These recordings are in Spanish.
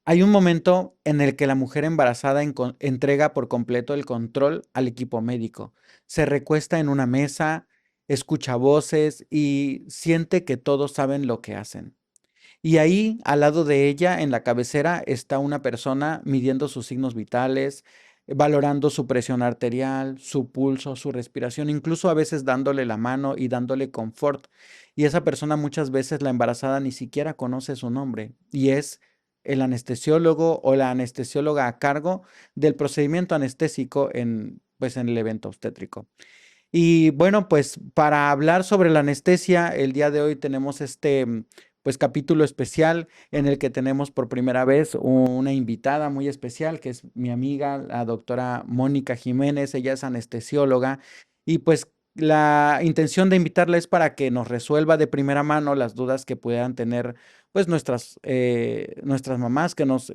Hay un momento en el que la mujer embarazada entrega por completo el control al equipo médico. Se recuesta en una mesa, escucha voces y siente que todos saben lo que hacen. Y ahí, al lado de ella, en la cabecera, está una persona midiendo sus signos vitales, valorando su presión arterial, su pulso, su respiración, incluso a veces dándole la mano y dándole confort. Y esa persona muchas veces, la embarazada, ni siquiera conoce su nombre y es el anestesiólogo o la anestesióloga a cargo del procedimiento anestésico pues, en el evento obstétrico. Y bueno, pues para hablar sobre la anestesia, el día de hoy tenemos pues capítulo especial en el que tenemos por primera vez una invitada muy especial, que es mi amiga, la doctora Mónica Jiménez. Ella es anestesióloga y pues la intención de invitarla es para que nos resuelva de primera mano las dudas que pudieran tener pues nuestras mamás que nos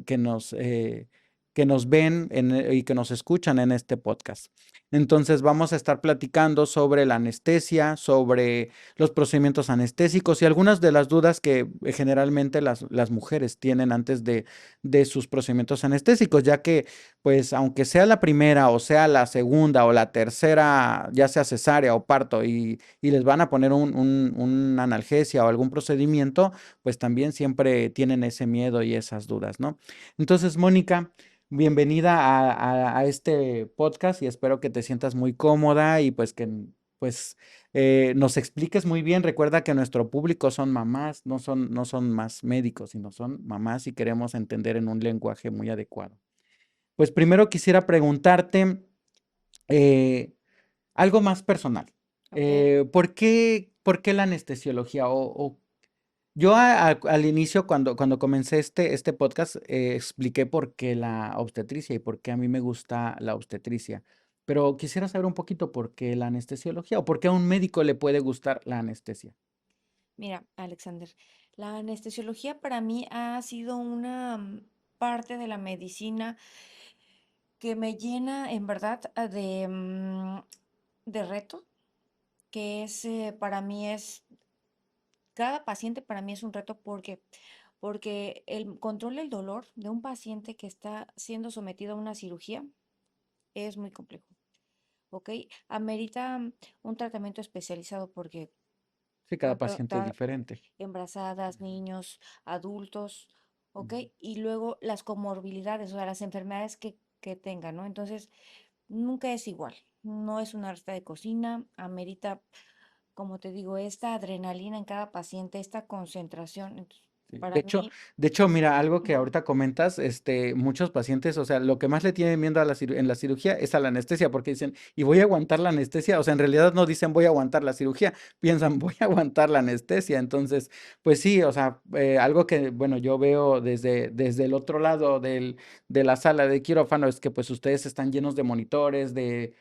ven y que nos escuchan en este podcast. Entonces vamos a estar platicando sobre la anestesia, sobre los procedimientos anestésicos y algunas de las dudas que generalmente las mujeres tienen antes de sus procedimientos anestésicos, ya que pues aunque sea la primera o sea la segunda o la tercera, ya sea cesárea o parto y les van a poner una analgesia o algún procedimiento, pues también siempre tienen ese miedo y esas dudas, ¿no? Entonces, Mónica, bienvenida a este podcast y espero que te sientas muy cómoda y pues que pues nos expliques muy bien. Recuerda que nuestro público son mamás, no son más médicos, sino son mamás y queremos entender en un lenguaje muy adecuado. Pues primero quisiera preguntarte eh, algo más personal. Ok. ¿Por qué la anestesiología? Yo al inicio, cuando comencé este podcast, expliqué por qué la obstetricia y por qué a mí me gusta la obstetricia. Pero quisiera saber un poquito por qué la anestesiología o por qué a un médico le puede gustar la anestesia. Mira, Alexander, la anestesiología para mí ha sido una parte de la medicina que me llena en verdad de reto, que es para mí es, cada paciente para mí es un reto porque el control del dolor de un paciente que está siendo sometido a una cirugía es muy complejo, ¿ok? Amerita un tratamiento especializado porque Sí, cada tanto, paciente es diferente. embarazadas, niños, adultos, ¿ok? Ujú. Y luego las comorbilidades, o sea, las enfermedades que tengan, ¿no? Entonces, nunca es igual. No es una receta de cocina, amerita, como te digo, esta adrenalina en cada paciente, esta concentración. Entonces, Sí. para mí, De hecho, mira, algo que ujú, ahorita comentas, muchos pacientes, o sea, lo que más le tienen miedo en la cirugía es a la anestesia, porque dicen, y voy a aguantar la anestesia, o sea, en realidad no dicen voy a aguantar la cirugía, piensan voy a aguantar la anestesia. Entonces, pues sí, o sea, algo que, bueno, yo veo desde el otro lado de la sala de quirófano es que pues ustedes están llenos de monitores, de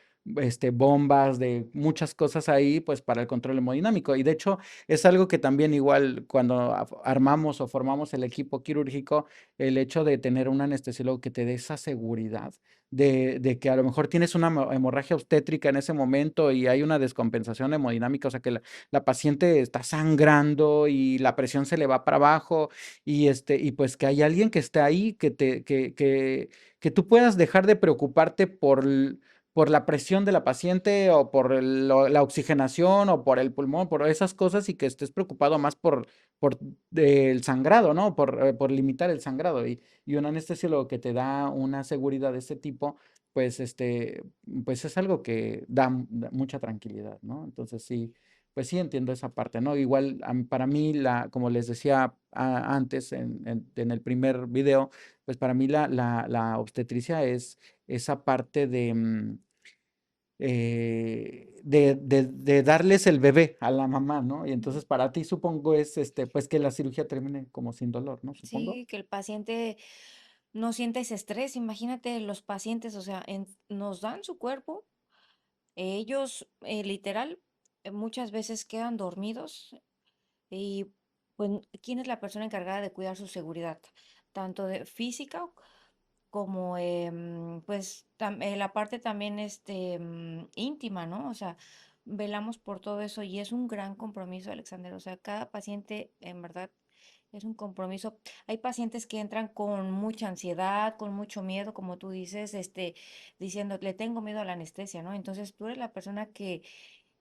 bombas, de muchas cosas ahí, pues para el control hemodinámico. Y de hecho, es algo que también igual cuando armamos o formamos el equipo quirúrgico, el hecho de tener un anestesiólogo que te dé esa seguridad de que a lo mejor tienes una hemorragia obstétrica en ese momento y hay una descompensación hemodinámica, o sea que la paciente está sangrando y la presión se le va para abajo y pues que hay alguien que esté ahí, que tú puedas dejar de preocuparte por la presión de la paciente o por la oxigenación o por el pulmón, por esas cosas y que estés preocupado más por el sangrado, ¿no? Por limitar el sangrado. Y un anestesiólogo que te da una seguridad de ese tipo, pues, pues es algo que da mucha tranquilidad, ¿no? Entonces sí, pues sí entiendo esa parte, ¿no? Igual para mí, como les decía antes en el primer video, pues para mí la obstetricia es esa parte de darles el bebé a la mamá, ¿no? Y ujú, entonces para ti supongo es pues que la cirugía termine como sin dolor, ¿no? Supongo. sí, que el paciente no sienta ese estrés. Imagínate los pacientes, o sea, nos dan su cuerpo, ellos literal muchas veces quedan dormidos. Y pues, ¿quién es la persona encargada de cuidar su seguridad? Tanto de física como, pues, la parte también íntima, ¿no? O sea, velamos por todo eso y es un gran compromiso, Alexander. O sea, cada paciente, en verdad, es un compromiso. Hay pacientes que entran con mucha ansiedad, con mucho miedo, como tú dices, diciendo, le tengo miedo a la anestesia, ¿no? Entonces tú eres la persona que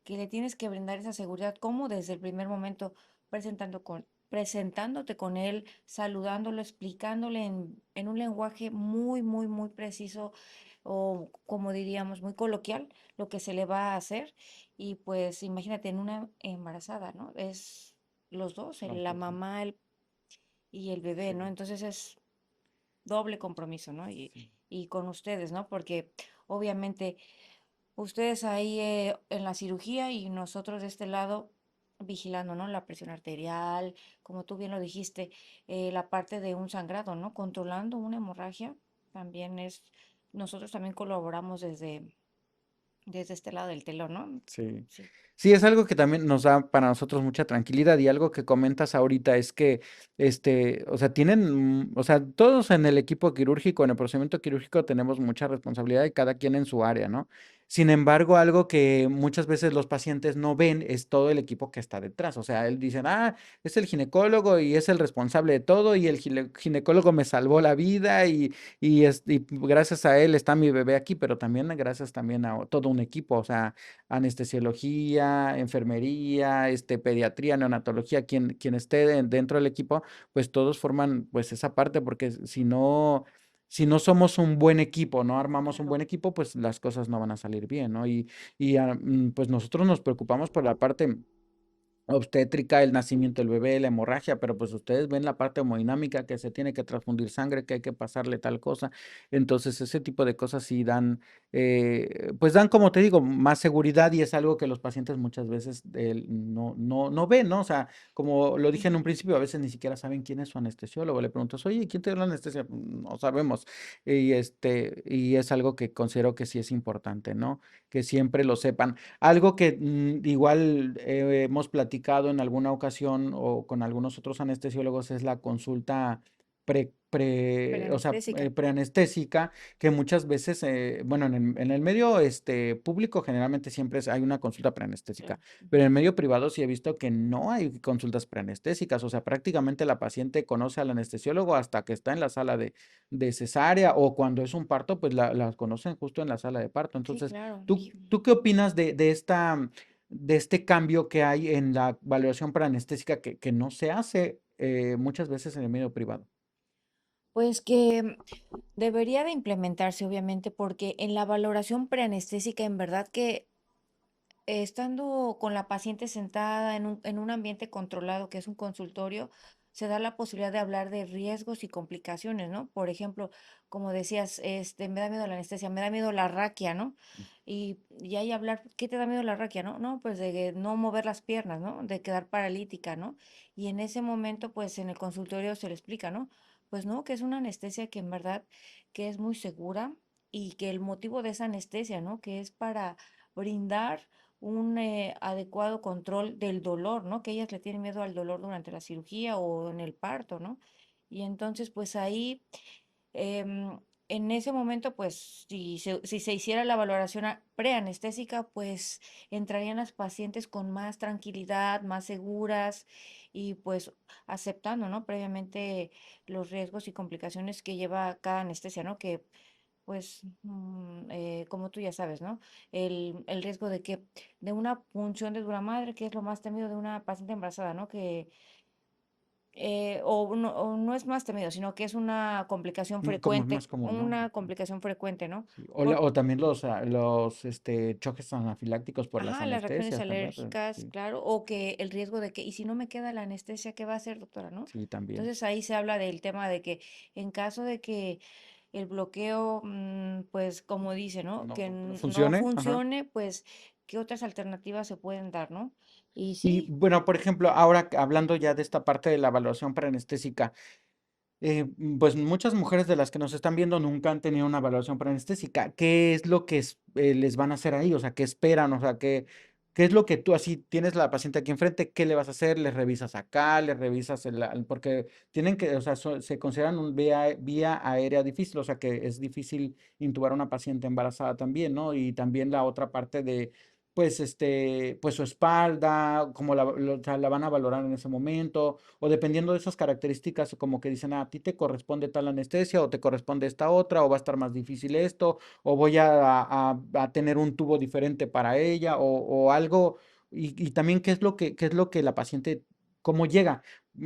le tienes que brindar esa seguridad, como desde el primer momento, presentándote con él, saludándolo, explicándole en un lenguaje muy, muy, muy preciso o como diríamos, muy coloquial, lo que se le va a hacer. Y pues imagínate en una embarazada, ¿no? Es los dos, Los la dos, sí. mamá y el bebé, ¿no? Sí, Entonces es doble compromiso, ¿no? sí. Y con ustedes, ¿no? Porque obviamente ustedes ahí en la cirugía y nosotros de este lado vigilando, ¿no? La presión arterial, como tú bien lo dijiste, la parte de un sangrado, ¿no? Controlando una hemorragia también nosotros también colaboramos desde este lado del telón, ¿no? Sí. Sí. Sí, es algo que también nos da para nosotros mucha tranquilidad y algo que comentas ahorita es que, o sea, o sea, todos en el equipo quirúrgico, en el procedimiento quirúrgico tenemos mucha responsabilidad y cada quien en su área, ¿no? Sin embargo, algo que muchas veces los pacientes no ven es todo el equipo que está detrás. O sea, él dice, ah, es el ginecólogo y es el responsable de todo y el ginecólogo me salvó la vida y gracias a él está mi bebé aquí, pero también gracias también a todo un equipo, o sea, anestesiología, enfermería, pediatría, neonatología, quien esté dentro del equipo, pues todos forman pues esa parte, porque si no somos un buen equipo, no armamos un Claro. buen equipo, pues las cosas no van a salir bien, ¿no? Y pues nosotros nos preocupamos por la parte obstétrica, el nacimiento del bebé, la hemorragia, pero pues ustedes ven la parte hemodinámica que se tiene que transfundir sangre, que hay que pasarle tal cosa. Entonces, ese tipo de cosas sí dan, pues dan, como te digo, más seguridad y es algo que los pacientes muchas veces no ven, ¿no? O sea, como lo dije en un Ujú. principio, a veces ni siquiera saben quién es su anestesiólogo. Le preguntas, oye, ¿quién te dio la anestesia? No sabemos. Y es algo que considero que sí es importante, ¿no? Que siempre lo sepan. Algo que igual hemos platicado en alguna ocasión o con algunos otros anestesiólogos es la consulta o sea, Preanestésica. preanestésica, que muchas veces, bueno, en el medio público generalmente siempre hay una consulta preanestésica, Claro. pero en Ujú. el medio privado sí he visto que no hay consultas preanestésicas, o sea, prácticamente la paciente conoce al anestesiólogo hasta que está en la sala de cesárea o cuando es un parto, pues la conocen justo en la sala de parto. Sí, Entonces, claro. ¿tú qué opinas de este cambio que hay en la valoración preanestésica que no se hace muchas veces en el medio privado? Pues que debería de implementarse, obviamente, porque en la valoración preanestésica, en verdad que estando con la paciente sentada en un ambiente controlado, que es un consultorio, se da la posibilidad de hablar de riesgos y complicaciones, ¿no? Por ejemplo, como decías, me da miedo la anestesia, me da miedo la raquia, ¿no? Y ahí hablar, ¿qué te da miedo la raquia, no? No, pues de no mover las piernas, ¿no? De quedar paralítica, ¿no? Y en ese momento, pues en el consultorio se le explica, ¿no? Pues no, que es una anestesia que en verdad que es muy segura y que el motivo de esa anestesia, ¿no? Que es para brindar un adecuado control del dolor, ¿no? Que ellas le tienen miedo al dolor durante la cirugía o en el parto, ¿no? Y entonces, pues ahí, en ese momento, pues si se hiciera la valoración preanestésica, pues entrarían las pacientes con más tranquilidad, más seguras y pues aceptando, ¿no? Previamente los riesgos y complicaciones que lleva cada anestesia, ¿no? Que pues, como tú ya sabes, ¿no? El riesgo de una punción de dura madre, que es lo más temido de una paciente embarazada, ¿no? O no es más temido, sino que es Como es más común, ¿no? una complicación frecuente, ¿no? Sí, O, Por, o también los choques anafilácticos por las ajá, las reacciones anestesias, ¿verdad? alérgicas, Sí, claro, o que el riesgo de que, ¿y si no me queda la anestesia, qué va a hacer, doctora, no? sí, también. Entonces ahí se habla del tema de que en caso de que el bloqueo, pues como dice, ¿no? No, Que no no funcione, ajá. funcione, pues, ¿qué otras alternativas se pueden dar, no? Y Y sí, bueno, por ejemplo, ahora hablando ya de esta parte de la evaluación preanestésica, pues muchas mujeres de las que nos están viendo nunca han tenido una evaluación preanestésica. ¿Qué es lo que les van a hacer ahí? O sea, ¿qué esperan? O sea, ¿qué es lo que tú así tienes la paciente aquí enfrente? ¿Qué le vas a hacer? ¿Le revisas acá? ¿Le revisas porque tienen que, o sea, se consideran un vía aérea difícil, o sea, que es difícil intubar a una paciente embarazada también, ¿no? Y también la otra parte pues, pues su espalda, como o sea, la van a valorar en ese momento, o dependiendo de esas características, como que dicen, "Ah, a ti te corresponde tal anestesia, o te corresponde esta otra, o va a estar más difícil esto, o voy a tener un tubo diferente para ella, o algo, y también qué es lo que la paciente, cómo llega,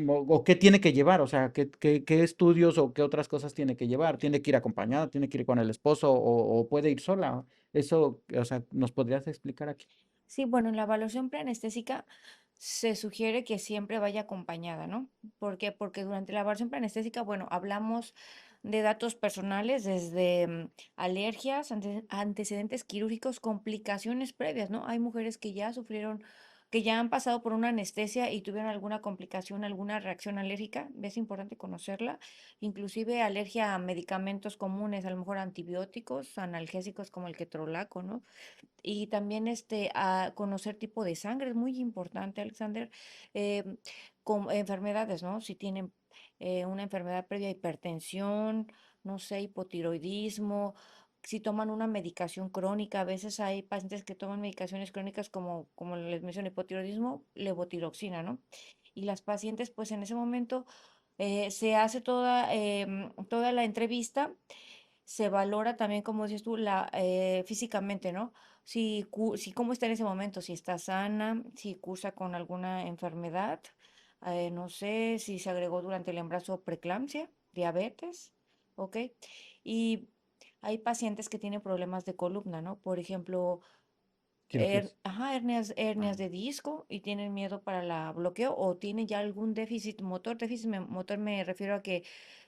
o qué tiene que llevar, o sea, qué estudios o qué otras cosas tiene que llevar, tiene que ir acompañada, tiene que ir con el esposo, o puede ir sola. Eso, o sea, ¿nos podrías explicar aquí? Sí, bueno, en la evaluación preanestésica se sugiere que siempre vaya acompañada, ¿no? ¿Por qué? Porque durante la evaluación preanestésica, bueno, hablamos de datos personales, desde alergias, antecedentes quirúrgicos, complicaciones previas, ¿no? Hay mujeres que ya sufrieron, que ya han pasado por una anestesia y tuvieron alguna complicación, alguna reacción alérgica. Es importante conocerla. Inclusive alergia a medicamentos comunes, a lo mejor antibióticos, analgésicos como el ketorolaco, ¿no? Y también a conocer tipo de sangre, es muy importante, Alexander, con enfermedades, ¿no? Si tienen una enfermedad previa, hipertensión, no sé, hipotiroidismo, si toman una medicación crónica, a veces hay pacientes que toman medicaciones crónicas como les mencioné, hipotiroidismo, levotiroxina, ¿no? Y las pacientes, pues en ese momento se hace toda la entrevista, se valora también, como dices tú, físicamente, ¿no? Si cómo está en ese momento, si está sana, si cursa con alguna enfermedad, no sé, si se agregó durante el embarazo preeclampsia, diabetes, ¿ok? Y hay pacientes que tienen problemas de columna, ¿no? Por ejemplo, Cirugías. hernias de disco y tienen miedo para la bloqueo o tienen ya algún déficit motor. Motor me refiero a que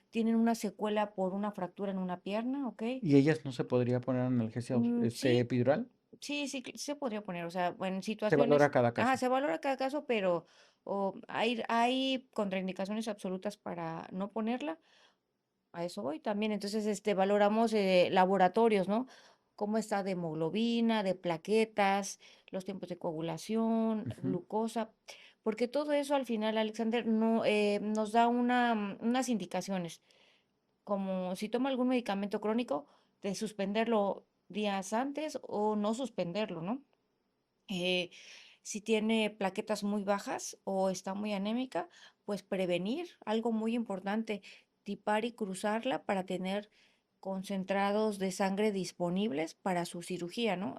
tienen una secuela por una fractura en una pierna, ¿ok? ¿Y ellas no se podría poner analgesia Sí, epidural? sí se podría poner, o sea, en Se valora situaciones, cada ajá, caso. se valora cada caso, pero hay contraindicaciones absolutas para no ponerla, a eso voy también. Entonces, valoramos laboratorios, ¿no? Cómo está de hemoglobina, de plaquetas, los tiempos de coagulación, Ujú. glucosa, porque todo eso al final, Alexander, no, nos da unas indicaciones, como si toma algún medicamento crónico, de suspenderlo días antes o no suspenderlo, ¿no? Eh, si tiene plaquetas muy bajas o está muy anémica, pues prevenir, algo muy importante, tipar y cruzarla para tener concentrados de sangre disponibles para su cirugía, ¿no?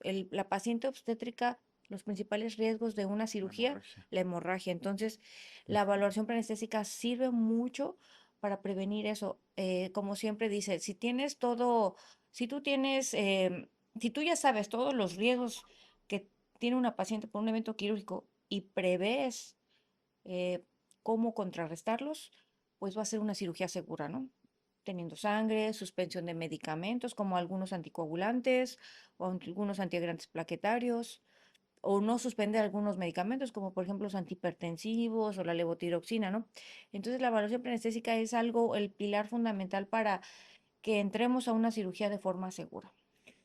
La paciente obstétrica, los principales riesgos de una La cirugía, hemorragia. la hemorragia. Entonces, la Ujú. evaluación preanestésica sirve mucho para prevenir eso. Como siempre dice, si tú tienes, si tú ya sabes todos los riesgos que tiene una paciente por un evento quirúrgico y prevés eh, cómo contrarrestarlos, pues va a ser una cirugía segura, ¿no? Teniendo sangre, suspensión de medicamentos como algunos anticoagulantes o algunos antiagregantes plaquetarios, o no suspender algunos medicamentos como por ejemplo los antihipertensivos o la levotiroxina, ¿no? Entonces la evaluación preanestésica es el pilar fundamental para que entremos a una cirugía de forma segura.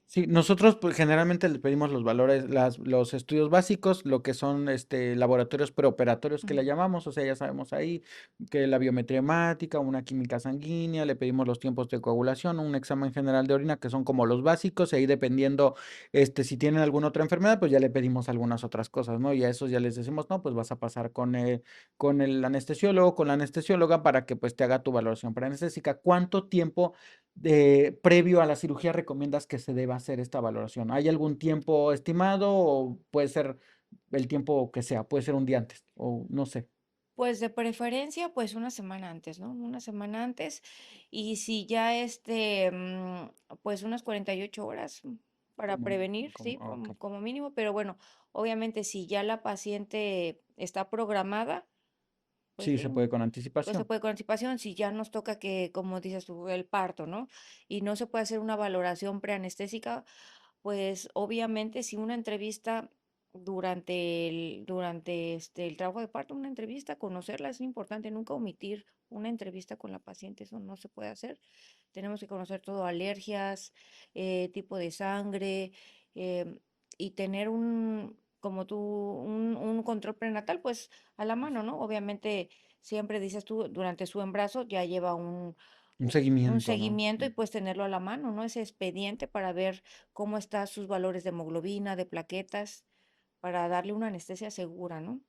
Sí, nosotros pues, generalmente le pedimos los valores, los estudios básicos, lo que son laboratorios preoperatorios que le Ujú. llamamos, o sea, ya sabemos ahí que la biometría hemática, una química sanguínea, le pedimos los tiempos de coagulación, un examen general de orina, que son como los básicos, y ahí dependiendo si tienen alguna otra enfermedad, pues ya le pedimos algunas otras cosas, ¿no? Y a esos ya les decimos, no, pues vas a pasar con el anestesiólogo, con la anestesióloga para que pues te haga tu valoración preanestésica. ¿Cuánto tiempo previo a la cirugía recomiendas que se deba hacer esta valoración? ¿Hay algún tiempo estimado o puede ser el tiempo que sea? Puede ser un día antes o no sé, Pues de preferencia, pues una semana antes, ¿no? Una semana antes. Y si ya pues unas 48 horas para como, prevenir, sí, ok. como mínimo. Pero bueno, obviamente si ya la paciente está programada, pues Sí, sí, se puede con pues se anticipación. puede con anticipación. Si ya nos toca que, como dices tú, el parto, ¿no? Y no se puede hacer una valoración preanestésica, pues obviamente si una entrevista durante el trabajo de parto, una entrevista, conocerla es importante, nunca omitir una entrevista con la paciente, eso no se puede hacer. Tenemos que conocer todo, alergias, tipo de sangre, em, y tener un control prenatal, pues a la mano, ¿no? Obviamente, siempre dices tú, durante su embarazo ya lleva Un un seguimiento, ¿no? seguimiento y pues tenerlo a la mano, ¿no? Ese expediente para ver cómo están sus valores de hemoglobina, de plaquetas, para darle una anestesia segura, ¿no?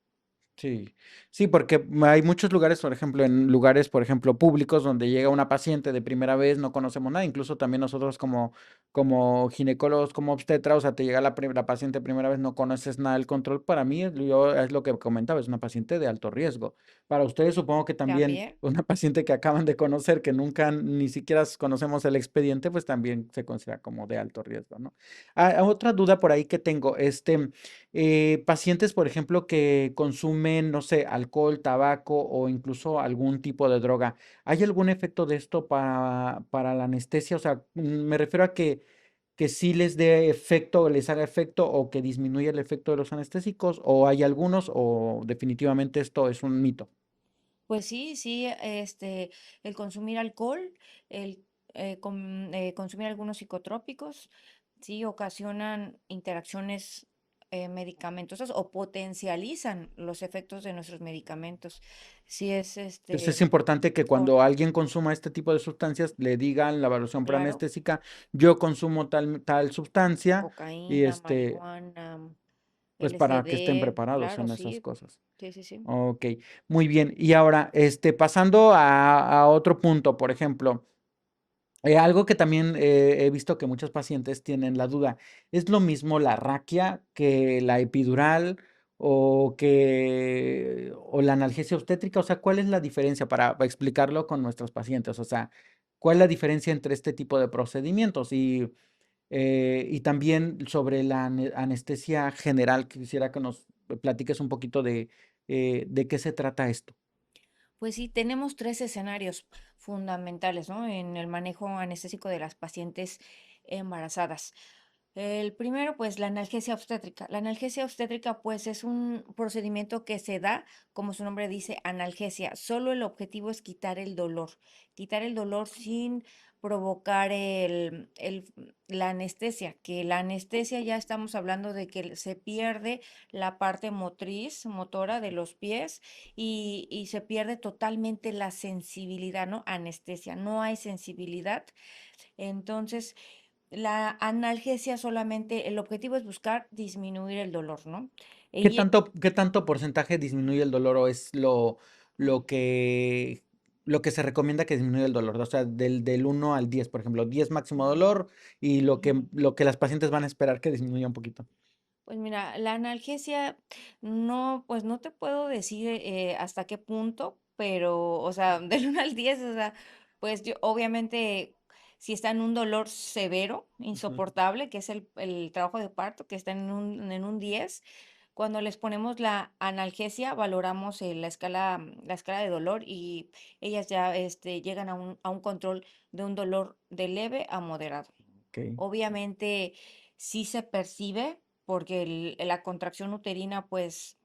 Sí, sí, porque hay muchos lugares, por ejemplo, en lugares, por ejemplo, públicos, donde llega una paciente de primera vez, no conocemos nada, incluso también nosotros como ginecólogos, como obstetra, o sea, te llega la paciente primera vez, no conoces nada del control. Para mí, es lo que comentaba, es una paciente de alto riesgo. Para ustedes, supongo que también También. una paciente que acaban de conocer, que nunca ni siquiera conocemos el expediente, pues también se considera como de alto riesgo, ¿no? Otra duda por ahí que tengo, pacientes, por ejemplo, que consumen, no sé, alcohol, tabaco o incluso algún tipo de droga, ¿hay algún efecto de esto para la anestesia? O sea, me refiero a que sí les dé efecto, o les haga efecto o que disminuya el efecto de los anestésicos, o hay algunos, o definitivamente esto es un mito. Pues sí, sí, el consumir alcohol, el consumir algunos psicotrópicos, sí ocasionan interacciones medicamentosas o potencializan los efectos de nuestros medicamentos. Sí es Entonces es importante que por cuando alguien consuma este tipo de sustancias, le digan la evaluación claro, preanestésica, yo consumo tal sustancia y cocaína, marihuana, pues para que estén LSD, preparados claro, en esas sí, cosas. sí, sí, sí. Ok, muy bien. Y ahora, pasando a otro punto, por ejemplo, algo que también he visto que muchos pacientes tienen la duda, ¿es lo mismo la raquia que la epidural o la analgesia obstétrica? O sea, ¿cuál es la diferencia para explicarlo con nuestros pacientes? O sea, ¿cuál es la diferencia entre este tipo de procedimientos? Y también sobre la anestesia general, quisiera que nos platiques un poquito de qué se trata esto. Pues sí, tenemos 3 escenarios fundamentales, ¿no? En el manejo anestésico de las pacientes embarazadas. El primero, pues, la analgesia obstétrica. La analgesia obstétrica, pues, es un procedimiento que se da, como su nombre dice, analgesia. Solo el objetivo es quitar el dolor sin provocar la anestesia, que la anestesia ya estamos hablando de que se pierde la parte motriz, motora de los pies y se pierde totalmente la sensibilidad, ¿no? Anestesia, no hay sensibilidad. Entonces, la analgesia solamente, el objetivo es buscar disminuir el dolor, ¿no? Y Qué tanto porcentaje disminuye el dolor o es lo que, lo que se recomienda que disminuya el dolor? O sea, del 1 al 10, por ejemplo, 10 máximo ujú, dolor y ujú. lo que las pacientes van a esperar que disminuya un poquito. Pues mira, la analgesia no, pues no te puedo decir hasta qué punto, pero, o sea, del 1 al 10, o sea, pues yo, obviamente, si está en un dolor severo, Ujú. insoportable, que es el trabajo de parto, que está en un 10, cuando les ponemos la analgesia, valoramos la escala de dolor y ellas ya llegan a un control de un dolor de leve a moderado. Ok. Obviamente, sí se percibe, porque la contracción uterina, pues,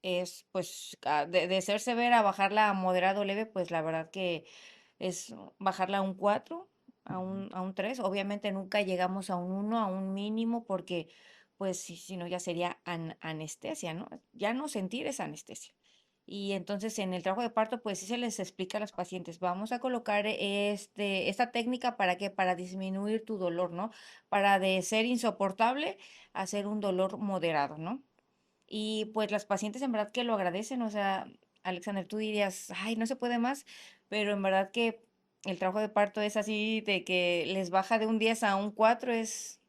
es, pues, de ser severa, bajarla a moderado leve, pues, la verdad que es bajarla a un 4 Ujú. a un 3. Obviamente, nunca llegamos a un 1 a un mínimo, porque, pues, si no, ya sería anestesia, ¿no? Ya no sentir es anestesia. Y entonces, en el trabajo de parto, pues, sí se les explica a las pacientes, vamos a colocar, esta técnica, ¿para qué? Para disminuir tu dolor, ¿no? Para de ser insoportable, hacer un dolor moderado, ¿no? Y, pues, las pacientes en verdad que lo agradecen, o sea, Alexander, tú dirías: "Ay, no se puede más", pero en verdad que el trabajo de parto es así de que les baja de un 10 a un 4 es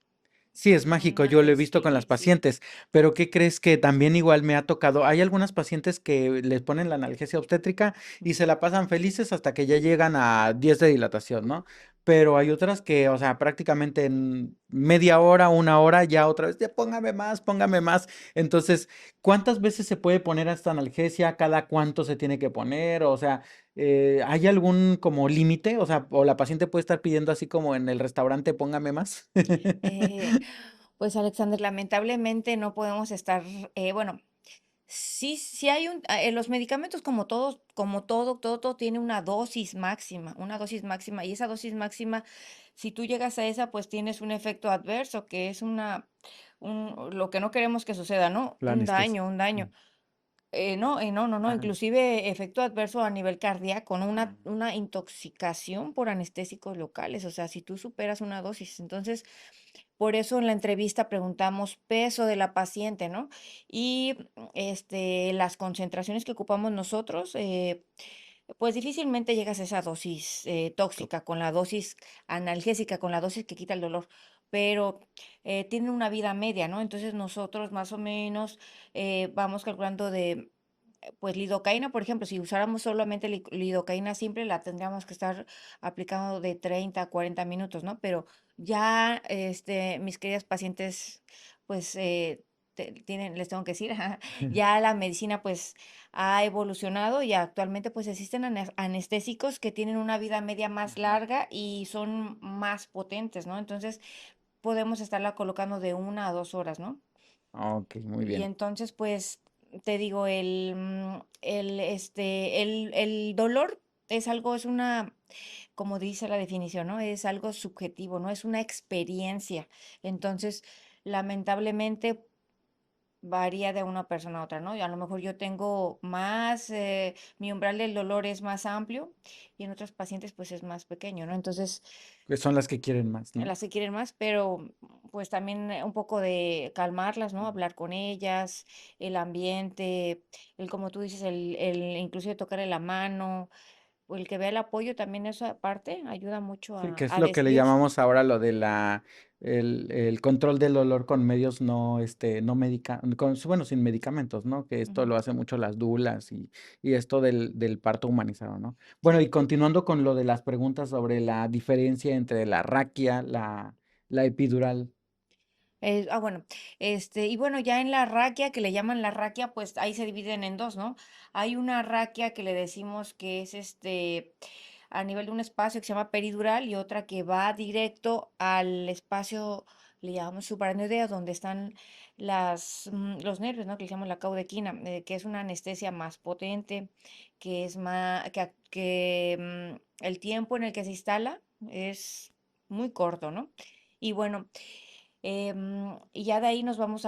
Sí, es mágico, una yo lo he visto con las sí, sí. pacientes, pero ¿qué crees? Que también igual me ha tocado, hay algunas pacientes que les ponen la analgesia obstétrica y se la pasan felices hasta que ya llegan a 10 de dilatación, ¿no? Pero hay otras que, o sea, prácticamente en media hora, 1 hora, ya otra vez, ya póngame más, póngame más. Entonces, ¿cuántas veces se puede poner esta analgesia? ¿Cada cuánto se tiene que poner? O sea, ¿hay algún como límite? O sea, o la paciente puede estar pidiendo así como en el restaurante, póngame más. Eh, pues, Alexander, lamentablemente no podemos estar, bueno, sí hay los medicamentos como todo tiene una dosis máxima, y esa dosis máxima, si tú llegas a esa, pues tienes un efecto adverso, que es lo que no queremos que suceda, ¿no? La anestesia. Un daño. Mm. no, Ah, inclusive efecto adverso a nivel cardíaco, ¿no? ah, Una intoxicación por anestésicos locales, o sea, si tú superas una dosis. Entonces, por eso en la entrevista preguntamos peso de la paciente, ¿no? Y las concentraciones que ocupamos nosotros, pues difícilmente llegas a esa dosis to tóxica con la dosis analgésica, con la dosis que quita el dolor, pero tienen una vida media, ¿no? Entonces nosotros más o menos vamos calculando de, pues lidocaína, por ejemplo, si usáramos solamente lidocaína simple, la tendríamos que estar aplicando de 30 a 40 minutos, ¿no? Pero ya, mis queridas pacientes, pues, tienen, les tengo que decir, ya la medicina, pues, ha evolucionado y actualmente, pues, existen anestésicos que tienen una vida media más Ujú. larga y son más potentes, ¿no? Entonces, podemos estarla colocando de 1 a 2 horas, ¿no? Okey, muy Y bien. entonces, pues, te digo, el dolor es algo, es una, como dice la definición, ¿no? Es algo subjetivo, ¿no? Es una experiencia. Entonces, lamentablemente, varía de una persona a otra, ¿no? Y a lo mejor yo tengo más, mi umbral del dolor es más amplio y en otros pacientes, pues, es más pequeño, ¿no? Entonces, Que son las que quieren más, ¿no? las que quieren más, pero pues también un poco de calmarlas, ¿no? Mm. Hablar con ellas, el ambiente, el como tú dices, el inclusive tocarle la mano, o el que vea el apoyo también esa parte ayuda mucho Sí, que es a lo que le decidir. llamamos ahora lo de la el control del dolor con medios no, no con bueno, sin medicamentos, ¿no? Que esto Ujú, lo hacen mucho las dulas y esto del parto humanizado, ¿no? Bueno, sí. y continuando con lo de las preguntas sobre la diferencia entre la raquia, la epidural. Bueno, y bueno, ya en la raquia, que le llaman la raquia, pues ahí se dividen en dos, ¿no? Hay una raquia que le decimos que es a nivel de un espacio que se llama peridural y otra que va directo al espacio, le llamamos subaracnoideo, donde están los nervios, ¿no? Que le llamamos la caudequina, que es una anestesia más potente, que es más, el tiempo en el que se instala es muy corto, ¿no? Y bueno, y ya de ahí nos vamos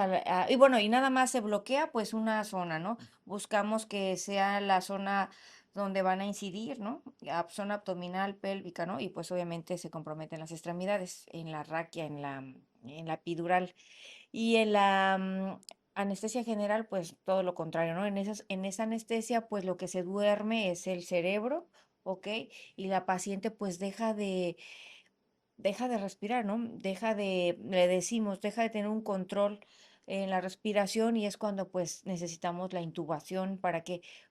y bueno, y nada más se bloquea pues una zona, ¿no? Buscamos que sea la zona donde van a incidir, ¿no? Zona abdominal, pélvica, ¿no? Y pues obviamente se comprometen las extremidades en la raquia, en la epidural. Y en la anestesia general, pues todo lo contrario, ¿no? En esa anestesia, pues lo que se duerme es el cerebro, ¿ok? Y la paciente pues deja de respirar, ¿no? Le decimos, deja de tener un control en la respiración y es cuando pues necesitamos la intubación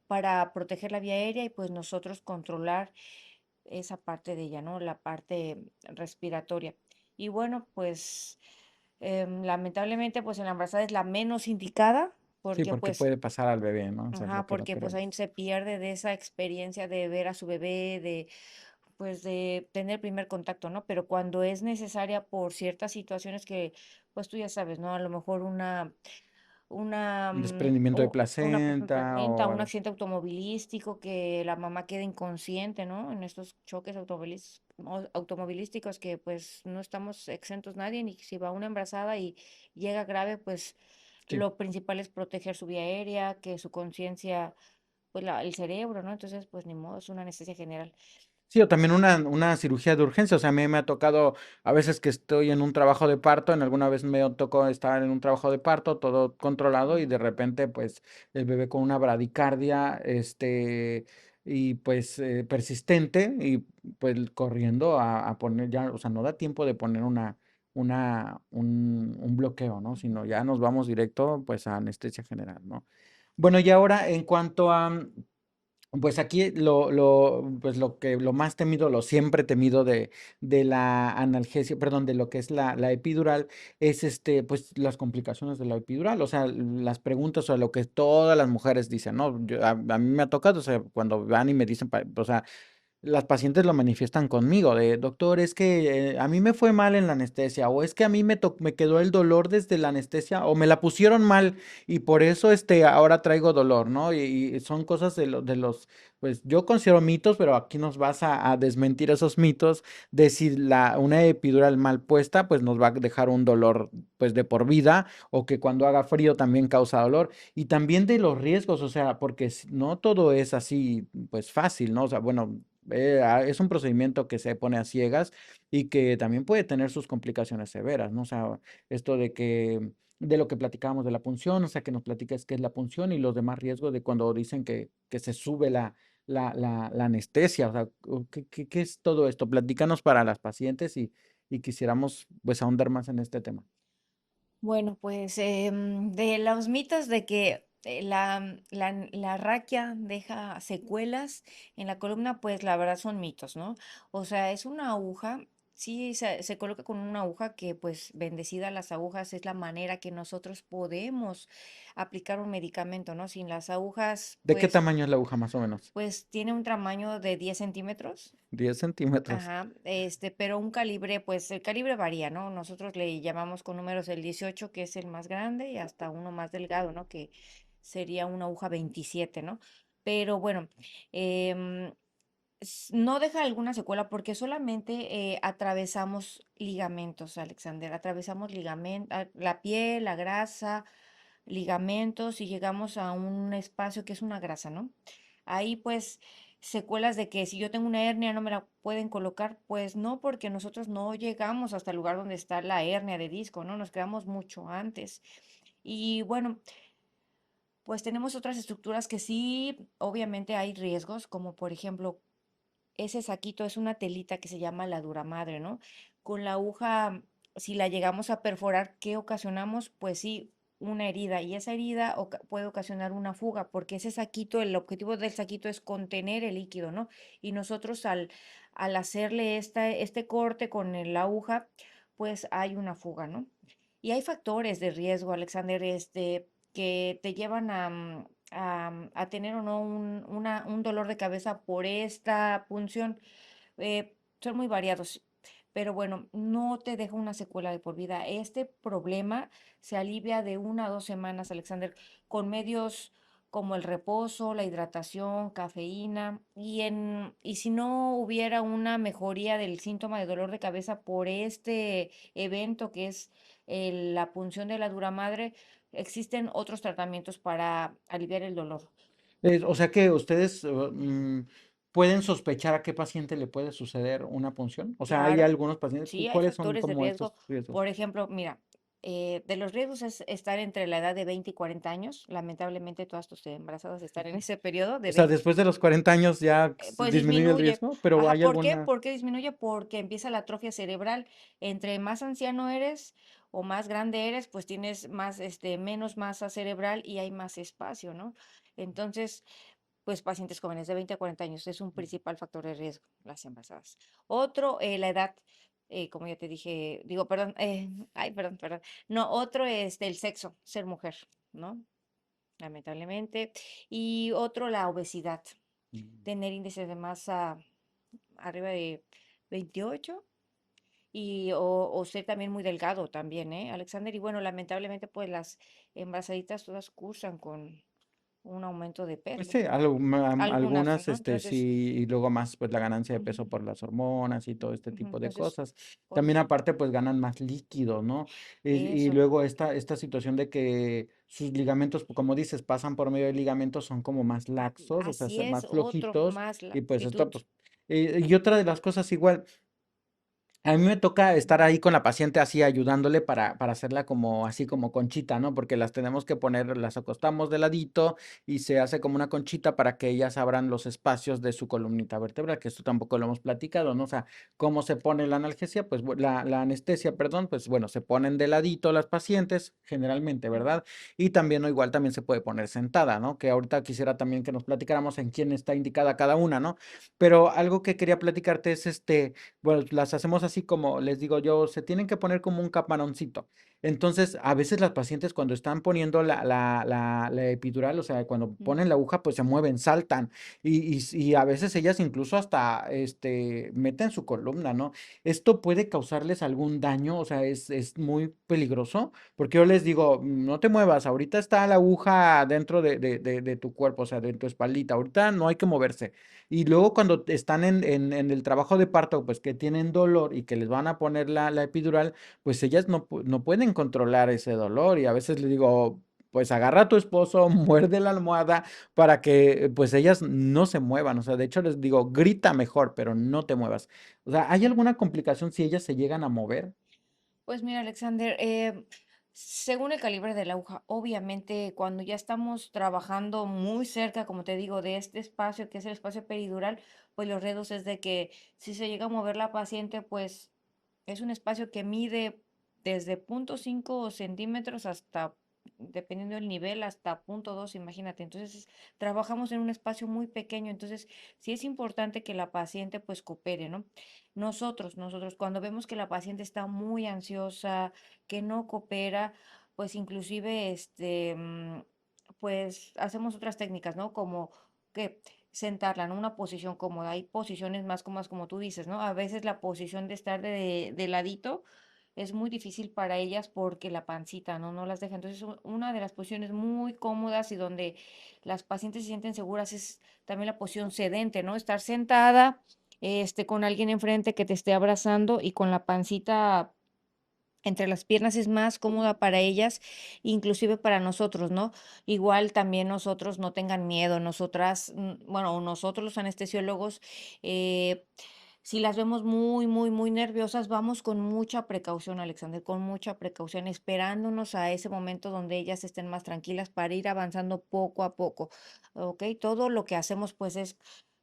para proteger la vía aérea y pues nosotros controlar esa parte de ella, ¿no? La parte respiratoria. Y bueno, pues lamentablemente pues en la embarazada es la menos indicada Sí, porque porque pues puede pasar al bebé, ¿no? Eso es lo ajá, que no porque pues ahí queremos. se pierde de esa experiencia de ver a su bebé, pues de tener el primer contacto, ¿no? Pero cuando es necesaria por ciertas situaciones que, pues tú ya sabes, ¿no? A lo mejor Un desprendimiento de una persona placenta placenta, o un algo así. accidente automovilístico, que la mamá quede inconsciente, ¿no? En estos choques automovilísticos que pues no estamos exentos nadie, ni si va una embarazada y llega grave, pues Sí. lo principal es proteger su vía aérea, que su conciencia, pues el cerebro, ¿no? Entonces, pues ni modo, es una anestesia general. Sí, o también una cirugía de urgencia, o sea, a mí me ha tocado a veces que estoy en un trabajo de parto, en alguna vez me tocó estar en un trabajo de parto, todo controlado y de repente, pues, el bebé con una bradicardia, y pues, persistente y pues corriendo a poner ya, o sea, no da tiempo de poner un bloqueo, ¿no? Ujú. Sino ya nos vamos directo, pues, a anestesia general, ¿no? Bueno, y ahora en cuanto a pues aquí pues lo más temido, lo siempre temido de la analgesia, perdón, de lo que es la epidural, es pues las complicaciones de la epidural, o sea, las preguntas o lo que todas las mujeres dicen, ¿no? A mí me ha tocado, o sea, cuando van y me dicen, o sea, las pacientes lo manifiestan conmigo, de doctor, es que a mí me fue mal en la anestesia, o es que a mí me quedó el dolor desde la anestesia, o me la pusieron mal y por eso ahora traigo dolor, ¿no? Y son cosas pues yo considero mitos, pero aquí nos vas a desmentir esos mitos de si una epidural mal puesta, pues nos va a dejar un dolor, pues de por vida, o que cuando haga frío también causa dolor, y también de los riesgos, o sea, porque no todo es así, pues fácil, ¿no? O sea, bueno, es un procedimiento que se pone a ciegas y que también puede tener sus complicaciones severas, ¿no? O sea, esto de lo que platicábamos de la punción, o sea, que nos platicas qué es la punción y los demás riesgos de cuando dicen que se sube la anestesia, o sea, ¿qué es todo esto? Platícanos para las pacientes y quisiéramos pues ahondar más en este tema. Bueno, pues de los mitos de que la raquia deja secuelas en la columna, pues la verdad son mitos, ¿no? O sea, es una aguja, sí se coloca con una aguja que pues bendecida las agujas es la manera que nosotros podemos aplicar un medicamento, ¿no? Sin las agujas, ¿De qué tamaño es la aguja más o menos? pues tiene un tamaño de 10 centímetros. 10 centímetros. Ajá, pero un calibre, pues el calibre varía, ¿no? Nosotros le llamamos con números el 18, que es el más grande, y hasta uno más delgado, ¿no? Que sería una aguja 27, ¿no? Pero bueno, em, no deja alguna secuela porque solamente atravesamos ligamentos, Alexander. Atravesamos la piel, la grasa, ligamentos y llegamos a un espacio que es una grasa, ¿no? Ahí pues secuelas de que si yo tengo una hernia no me la pueden colocar, pues no, porque nosotros no llegamos hasta el lugar donde está la hernia de disco, ¿no? Nos quedamos mucho antes. Y bueno, pues tenemos otras estructuras que sí, obviamente hay riesgos, como por ejemplo, ese saquito es una telita que se llama la dura madre, ¿no? Con la aguja, si la llegamos a perforar, ¿qué ocasionamos? Pues sí, una herida. Y esa herida puede ocasionar una fuga, porque ese saquito, el objetivo del saquito es contener el líquido, ¿no? Y nosotros al hacerle este corte con la aguja, pues hay una fuga, ¿no? Y hay factores de riesgo, Alexander, que te llevan a tener o no un dolor de cabeza por esta punción. Son muy variados, pero bueno, no te deja una secuela de por vida. Este problema se alivia de 1 a 2 semanas, Alexander, con medios como el reposo, la hidratación, cafeína, y si no hubiera una mejoría del síntoma de dolor de cabeza por este evento que es la punción de la dura madre, existen otros tratamientos para aliviar el dolor. O sea que ustedes pueden sospechar a qué paciente le puede suceder una punción. O sea, hay Claro, algunos pacientes, sí, hay ¿cuáles son factores de como riesgo. estos riesgos? Por ejemplo, mira, de los riesgos es estar entre la edad de 20 y 40 años. Lamentablemente, todas tus embarazadas están en ese periodo de O sea, 20. después de los 40 años ya Pues disminuye el disminuye. riesgo, pero Ajá, hay ¿por qué? alguna... ¿Por qué disminuye? Porque empieza la atrofia cerebral. Entre más anciano eres o más grande eres, pues tienes menos masa cerebral y hay más espacio, ¿no? Entonces, pues pacientes jóvenes de 20 a 40 años es un principal factor de riesgo, las embarazadas. Otro, la edad, como ya te dije, digo, perdón, ay, perdón. No, otro es el sexo, ser mujer, ¿no? Lamentablemente. Y otro, la obesidad, tener índices de masa arriba de 28 o ser también muy delgado también, ¿eh, Alexander? Y bueno, lamentablemente, pues las embarazaditas todas cursan con un aumento de Pues peso. sí, Algunas, algunas, ¿no? sí, Entonces, y luego más, pues la ganancia de ujú, peso por las hormonas y todo este ujú, tipo de entonces, cosas. por También eso, aparte, pues ganan más líquido, ¿no? Y eso, luego esta situación de que sus ligamentos, como dices, pasan por medio de ligamentos, son como más laxos, o sea, así es, más otro flojitos, más la y pues actitud. esto, pues, y otra de las cosas igual. A mí me toca estar ahí con la paciente así ayudándole para hacerla como así como conchita, ¿no? Porque las tenemos que poner, las acostamos de ladito y se hace como una conchita para que ellas abran los espacios de su columnita vertebral, que esto tampoco lo hemos platicado, ¿no? O sea, cómo se pone la analgesia, pues la anestesia, perdón, pues bueno, se ponen de ladito las pacientes, generalmente, Ujú. ¿verdad? Y también o igual también se puede poner sentada, ¿no? Que ahorita quisiera también que nos platicáramos en quién está indicada cada una, ¿no? Pero algo que quería platicarte es bueno, las hacemos así como les digo yo, se tienen que poner como un camaroncito. Entonces, a veces las pacientes cuando están poniendo la epidural, o sea, cuando Mm. ponen la aguja, pues se mueven, saltan, y a veces ellas incluso hasta, meten su columna, ¿no? ¿Esto puede causarles algún daño? O sea, ¿es muy peligroso? Porque yo les digo: No te muevas, ahorita está la aguja dentro de tu cuerpo, o sea, de tu espaldita, ahorita no hay que moverse". Y luego cuando están en el trabajo de parto, pues que tienen dolor y que les van a poner la epidural, pues ellas no pueden controlar ese dolor, y a veces les digo: "Pues agarra a tu esposo, muerde la almohada para que, pues, ellas no se muevan". O sea, de hecho, les digo: "Grita mejor, pero no te muevas". O sea, ¿hay alguna complicación si ellas se llegan a mover? Pues mira, Alexander, según el calibre de la aguja, obviamente cuando ya estamos trabajando muy cerca, como te digo, de este espacio que es el espacio peridural, pues los riesgos es de que si se llega a mover la paciente, pues es un espacio que mide desde 0,5 centímetros hasta, dependiendo del nivel, hasta 0,2, imagínate. Entonces, trabajamos en un espacio muy pequeño. Entonces, sí es importante que la paciente pues coopere, ¿no? Nosotros, cuando vemos que la paciente está muy ansiosa, que no coopera, pues inclusive, pues hacemos otras técnicas, ¿no? Como que sentarla en una posición cómoda. Hay posiciones más cómodas, como tú dices, ¿no? A veces la posición de estar de ladito es muy difícil para ellas porque la pancita, ¿no? No las deja. Entonces, una de las posiciones muy cómodas y donde las pacientes se sienten seguras es también la posición sedente, ¿no? Estar sentada, con alguien enfrente que te esté abrazando y con la pancita entre las piernas es más cómoda para ellas, inclusive para nosotros, ¿no? Igual también nosotros no tengan miedo, nosotras, bueno, nosotros los anestesiólogos, eh, si las vemos muy, muy, muy nerviosas, vamos con mucha precaución, Alexander, con mucha precaución, esperándonos a ese momento donde ellas estén más tranquilas para ir avanzando poco a poco, ¿ok? Todo lo que hacemos pues es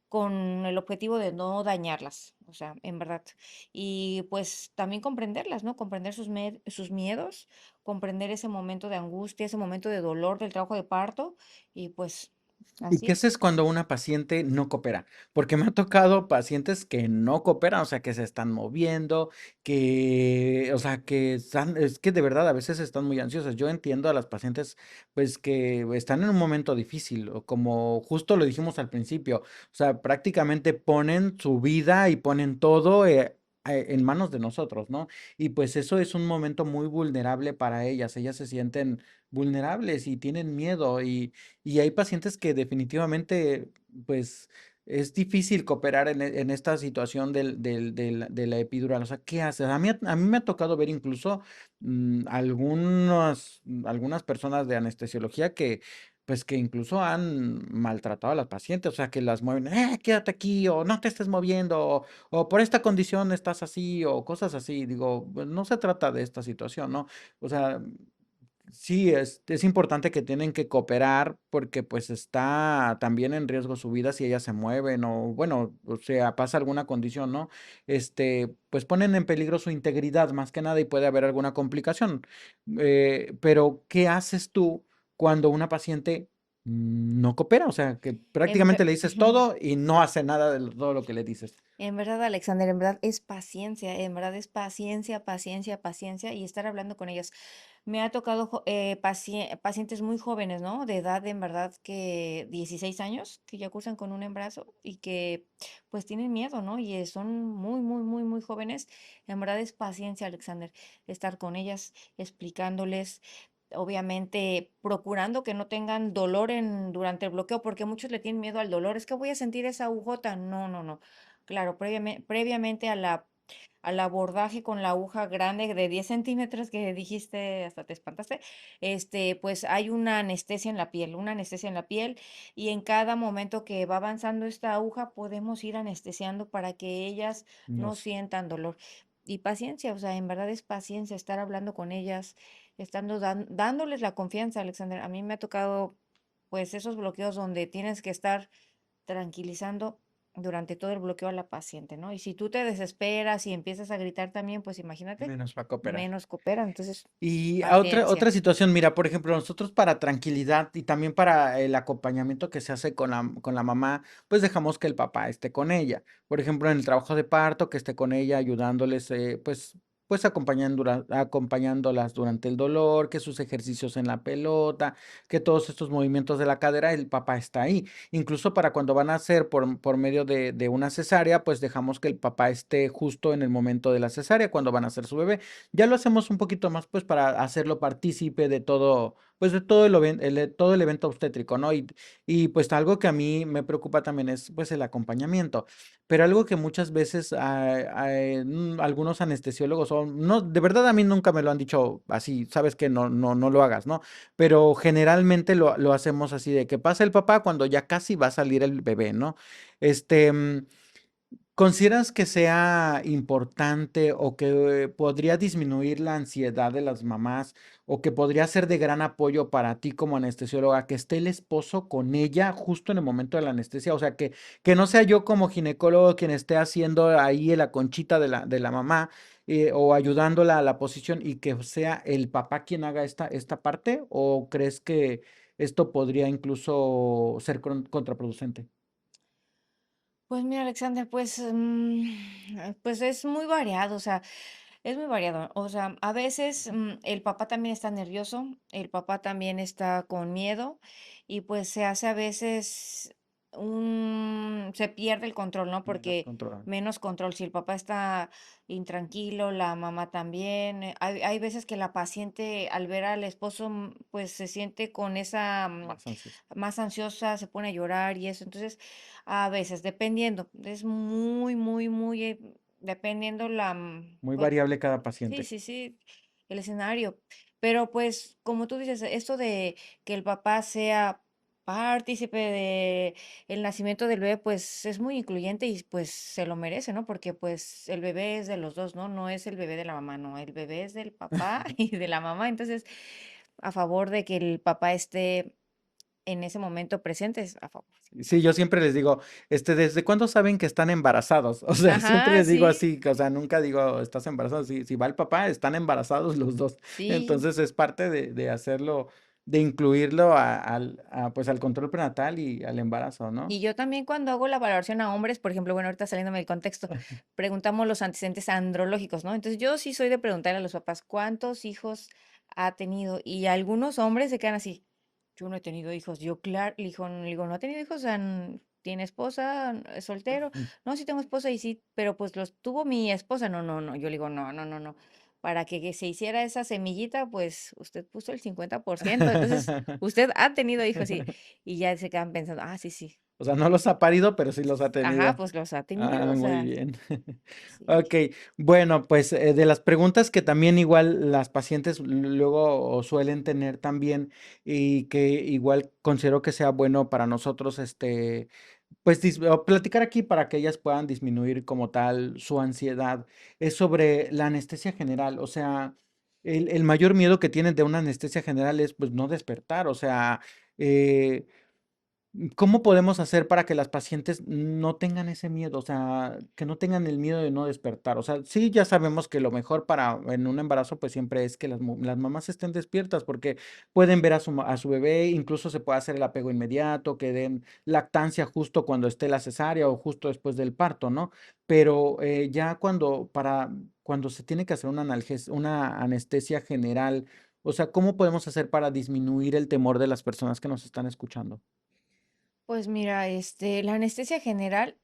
con el objetivo de no dañarlas, o sea, en verdad. Y pues también comprenderlas, ¿no? Comprender sus miedos, comprender ese momento de angustia, ese momento de dolor del trabajo de parto, y pues ¿Y así qué es. haces cuando una paciente no coopera? Porque me ha tocado pacientes que no cooperan, o sea, que se están moviendo, que, o sea, que están, es que de verdad a veces están muy ansiosas. Yo entiendo a las pacientes, pues, que están en un momento difícil, o como justo lo dijimos al principio, o sea, prácticamente ponen su vida y ponen todo, en manos de nosotros, ¿no? Y pues eso es un momento muy vulnerable para ellas se sienten vulnerables y tienen miedo, y hay pacientes que definitivamente, pues, es difícil cooperar en esta situación de la epidural. O sea, ¿qué haces? A mí me ha tocado ver incluso, algunas personas de anestesiología que, pues, que incluso han maltratado a las pacientes, o sea, que las mueven: quédate aquí", o "No te estés moviendo", o "Por esta condición estás así", o cosas así. Digo, pues, no se trata de esta situación, ¿no? O sea, sí, es importante que tienen que cooperar porque, pues, está también en riesgo su vida si ellas se mueven o, bueno, o sea, pasa alguna condición, ¿no? Pues, ponen en peligro su integridad más que nada y puede haber alguna complicación. Pero, ¿qué haces tú cuando una paciente no coopera? O sea, que En prácticamente ve- le dices todo y no hace nada de todo lo que le dices. En verdad, Alexander, en verdad es paciencia, en verdad es paciencia, paciencia, paciencia y estar hablando con ellas. Me ha tocado pacientes muy jóvenes, ¿no? De edad, en verdad, que 16 años, que ya cursan con un embarazo y que pues tienen miedo, ¿no? Y son muy, muy, muy, muy jóvenes. En verdad es paciencia, Alexander, estar con ellas, explicándoles. Obviamente, procurando que no tengan dolor durante el bloqueo, porque muchos le tienen miedo al dolor. Es que voy a sentir esa agujota. No, no, no. Claro, previamente al abordaje con la aguja grande de 10 centímetros que dijiste, hasta te espantaste, pues hay una anestesia en la piel, y en cada momento que va avanzando esta aguja podemos ir anestesiando para que ellas No no sé. sientan dolor. Y paciencia, o sea, en verdad es paciencia estar hablando con ellas, dándoles la confianza, Alexander. A mí me ha tocado, pues, esos bloqueos donde tienes que estar tranquilizando durante todo el bloqueo a la paciente, ¿no? Y si tú te desesperas y empiezas a gritar también, pues imagínate, Menos va a cooperar. menos coopera. Entonces, Y a otra paciencia. situación, mira, por ejemplo, nosotros para tranquilidad y también para el acompañamiento que se hace con la mamá, pues dejamos que el papá esté con ella. Por ejemplo, en el trabajo de parto, que esté con ella ayudándoles, pues pues acompañándolas durante el dolor, que sus ejercicios en la pelota, que todos estos movimientos de la cadera, el papá está ahí. Incluso para cuando van a hacer por medio de una cesárea, pues dejamos que el papá esté justo en el momento de la cesárea, cuando van a hacer su bebé. Ya lo hacemos un poquito más, pues para hacerlo partícipe de todo, pues de todo todo el evento obstétrico, ¿no? Y pues algo que a mí me preocupa también es pues el acompañamiento. Pero algo que muchas veces algunos anestesiólogos, o no, de verdad a mí nunca me lo han dicho así, sabes que no lo hagas, ¿no? Pero generalmente lo hacemos así de que pasa el papá cuando ya casi va a salir el bebé, ¿no? Este, ¿consideras que sea importante o que podría disminuir la ansiedad de las mamás o que podría ser de gran apoyo para ti como anestesióloga que esté el esposo con ella justo en el momento de la anestesia? O sea, que no sea yo como ginecólogo quien esté haciendo ahí la conchita de la mamá o ayudándola a la posición y que sea el papá quien haga esta parte, ¿o crees que esto podría incluso ser contraproducente? Pues mira, Alexander, pues, pues es muy variado, o sea, es muy variado. O sea, a veces el papá también está nervioso, el papá también está con miedo y pues se hace a veces se pierde el control, ¿no? Menos Porque control. menos control. Si el papá está intranquilo, la mamá también. Hay veces que la paciente al ver al esposo, pues se siente con esa Más ansioso. más ansiosa, se pone a llorar y eso. Entonces, a veces, dependiendo, es muy, dependiendo Muy pues, variable cada sí, paciente. sí, sí, el escenario. Pero pues, como tú dices, esto de que el papá sea partícipe de el nacimiento del bebé, pues es muy incluyente y pues se lo merece, ¿no? Porque pues el bebé es de los dos, ¿no? No es el bebé de la mamá, no, el bebé es del papá y de la mamá. Entonces, a favor de que el papá esté en ese momento presente, es a favor. Sí, yo siempre les digo, ¿desde cuándo saben que están embarazados? O sea, siempre Ajá, les digo sí, así, o sea, nunca digo, estás embarazado. Si va el papá, están embarazados los dos. sí. Entonces es parte de hacerlo, de incluirlo pues al control prenatal y al embarazo, ¿no? Y yo también cuando hago la valoración a hombres, por ejemplo, bueno, ahorita saliéndome del contexto, preguntamos los antecedentes andrológicos, ¿no? Entonces yo sí soy de preguntar a los papás cuántos hijos ha tenido y algunos hombres se quedan así, yo no he tenido hijos, yo claro, le digo, no ha tenido hijos, o sea, tiene esposa, es soltero, no, sí tengo esposa y sí, pero pues los tuvo mi esposa, no, no, no, yo le digo, no, no, no, no, para que se hiciera esa semillita, pues usted puso el 50%, entonces usted ha tenido hijos y ya se quedan pensando, ah, sí, sí. O sea, no los ha parido, pero sí los ha Ajá, tenido. pues los ha Ah, tenido, o muy sea, bien. sí. Okey, bueno, pues, de las preguntas que también igual las pacientes luego o suelen tener también, y que igual considero que sea bueno para nosotros, pues, o platicar aquí para que ellas puedan disminuir como tal su ansiedad, es sobre la anestesia general. O sea, el mayor miedo que tienen de una anestesia general es, pues, no despertar. O sea, eh ¿cómo podemos hacer para que las pacientes no tengan ese miedo? O sea, que no tengan el miedo de no despertar. O sea, sí, ya sabemos que lo mejor para en un embarazo, pues siempre es que las mamás estén despiertas porque pueden ver a su bebé, incluso se puede hacer el apego inmediato, que den lactancia justo cuando esté la cesárea o justo después del parto, ¿no? Pero ya cuando se tiene que hacer una anestesia general, o sea, ¿cómo podemos hacer para disminuir el temor de las personas que nos están escuchando? Pues mira, la anestesia general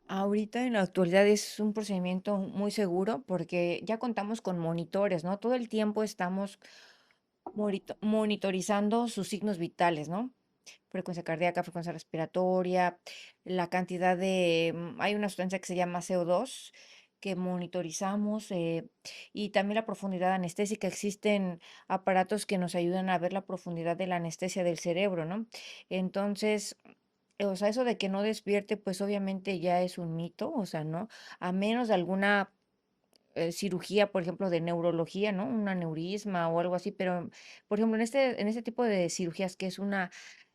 ahorita en la actualidad es un procedimiento muy seguro porque ya contamos con monitores, ¿no? Todo el tiempo estamos monitorizando sus signos vitales, ¿no? Frecuencia cardíaca, frecuencia respiratoria, la cantidad hay una sustancia que se llama CO2 que monitorizamos y también la profundidad anestésica. Existen aparatos que nos ayudan a ver la profundidad de la anestesia del cerebro, ¿no? Entonces, o sea, eso de que no despierte, pues obviamente ya es un mito, o sea, ¿no? A menos de alguna cirugía, por ejemplo, de neurología, ¿no? Un aneurisma o algo así, pero, por ejemplo, en este tipo de cirugías que es una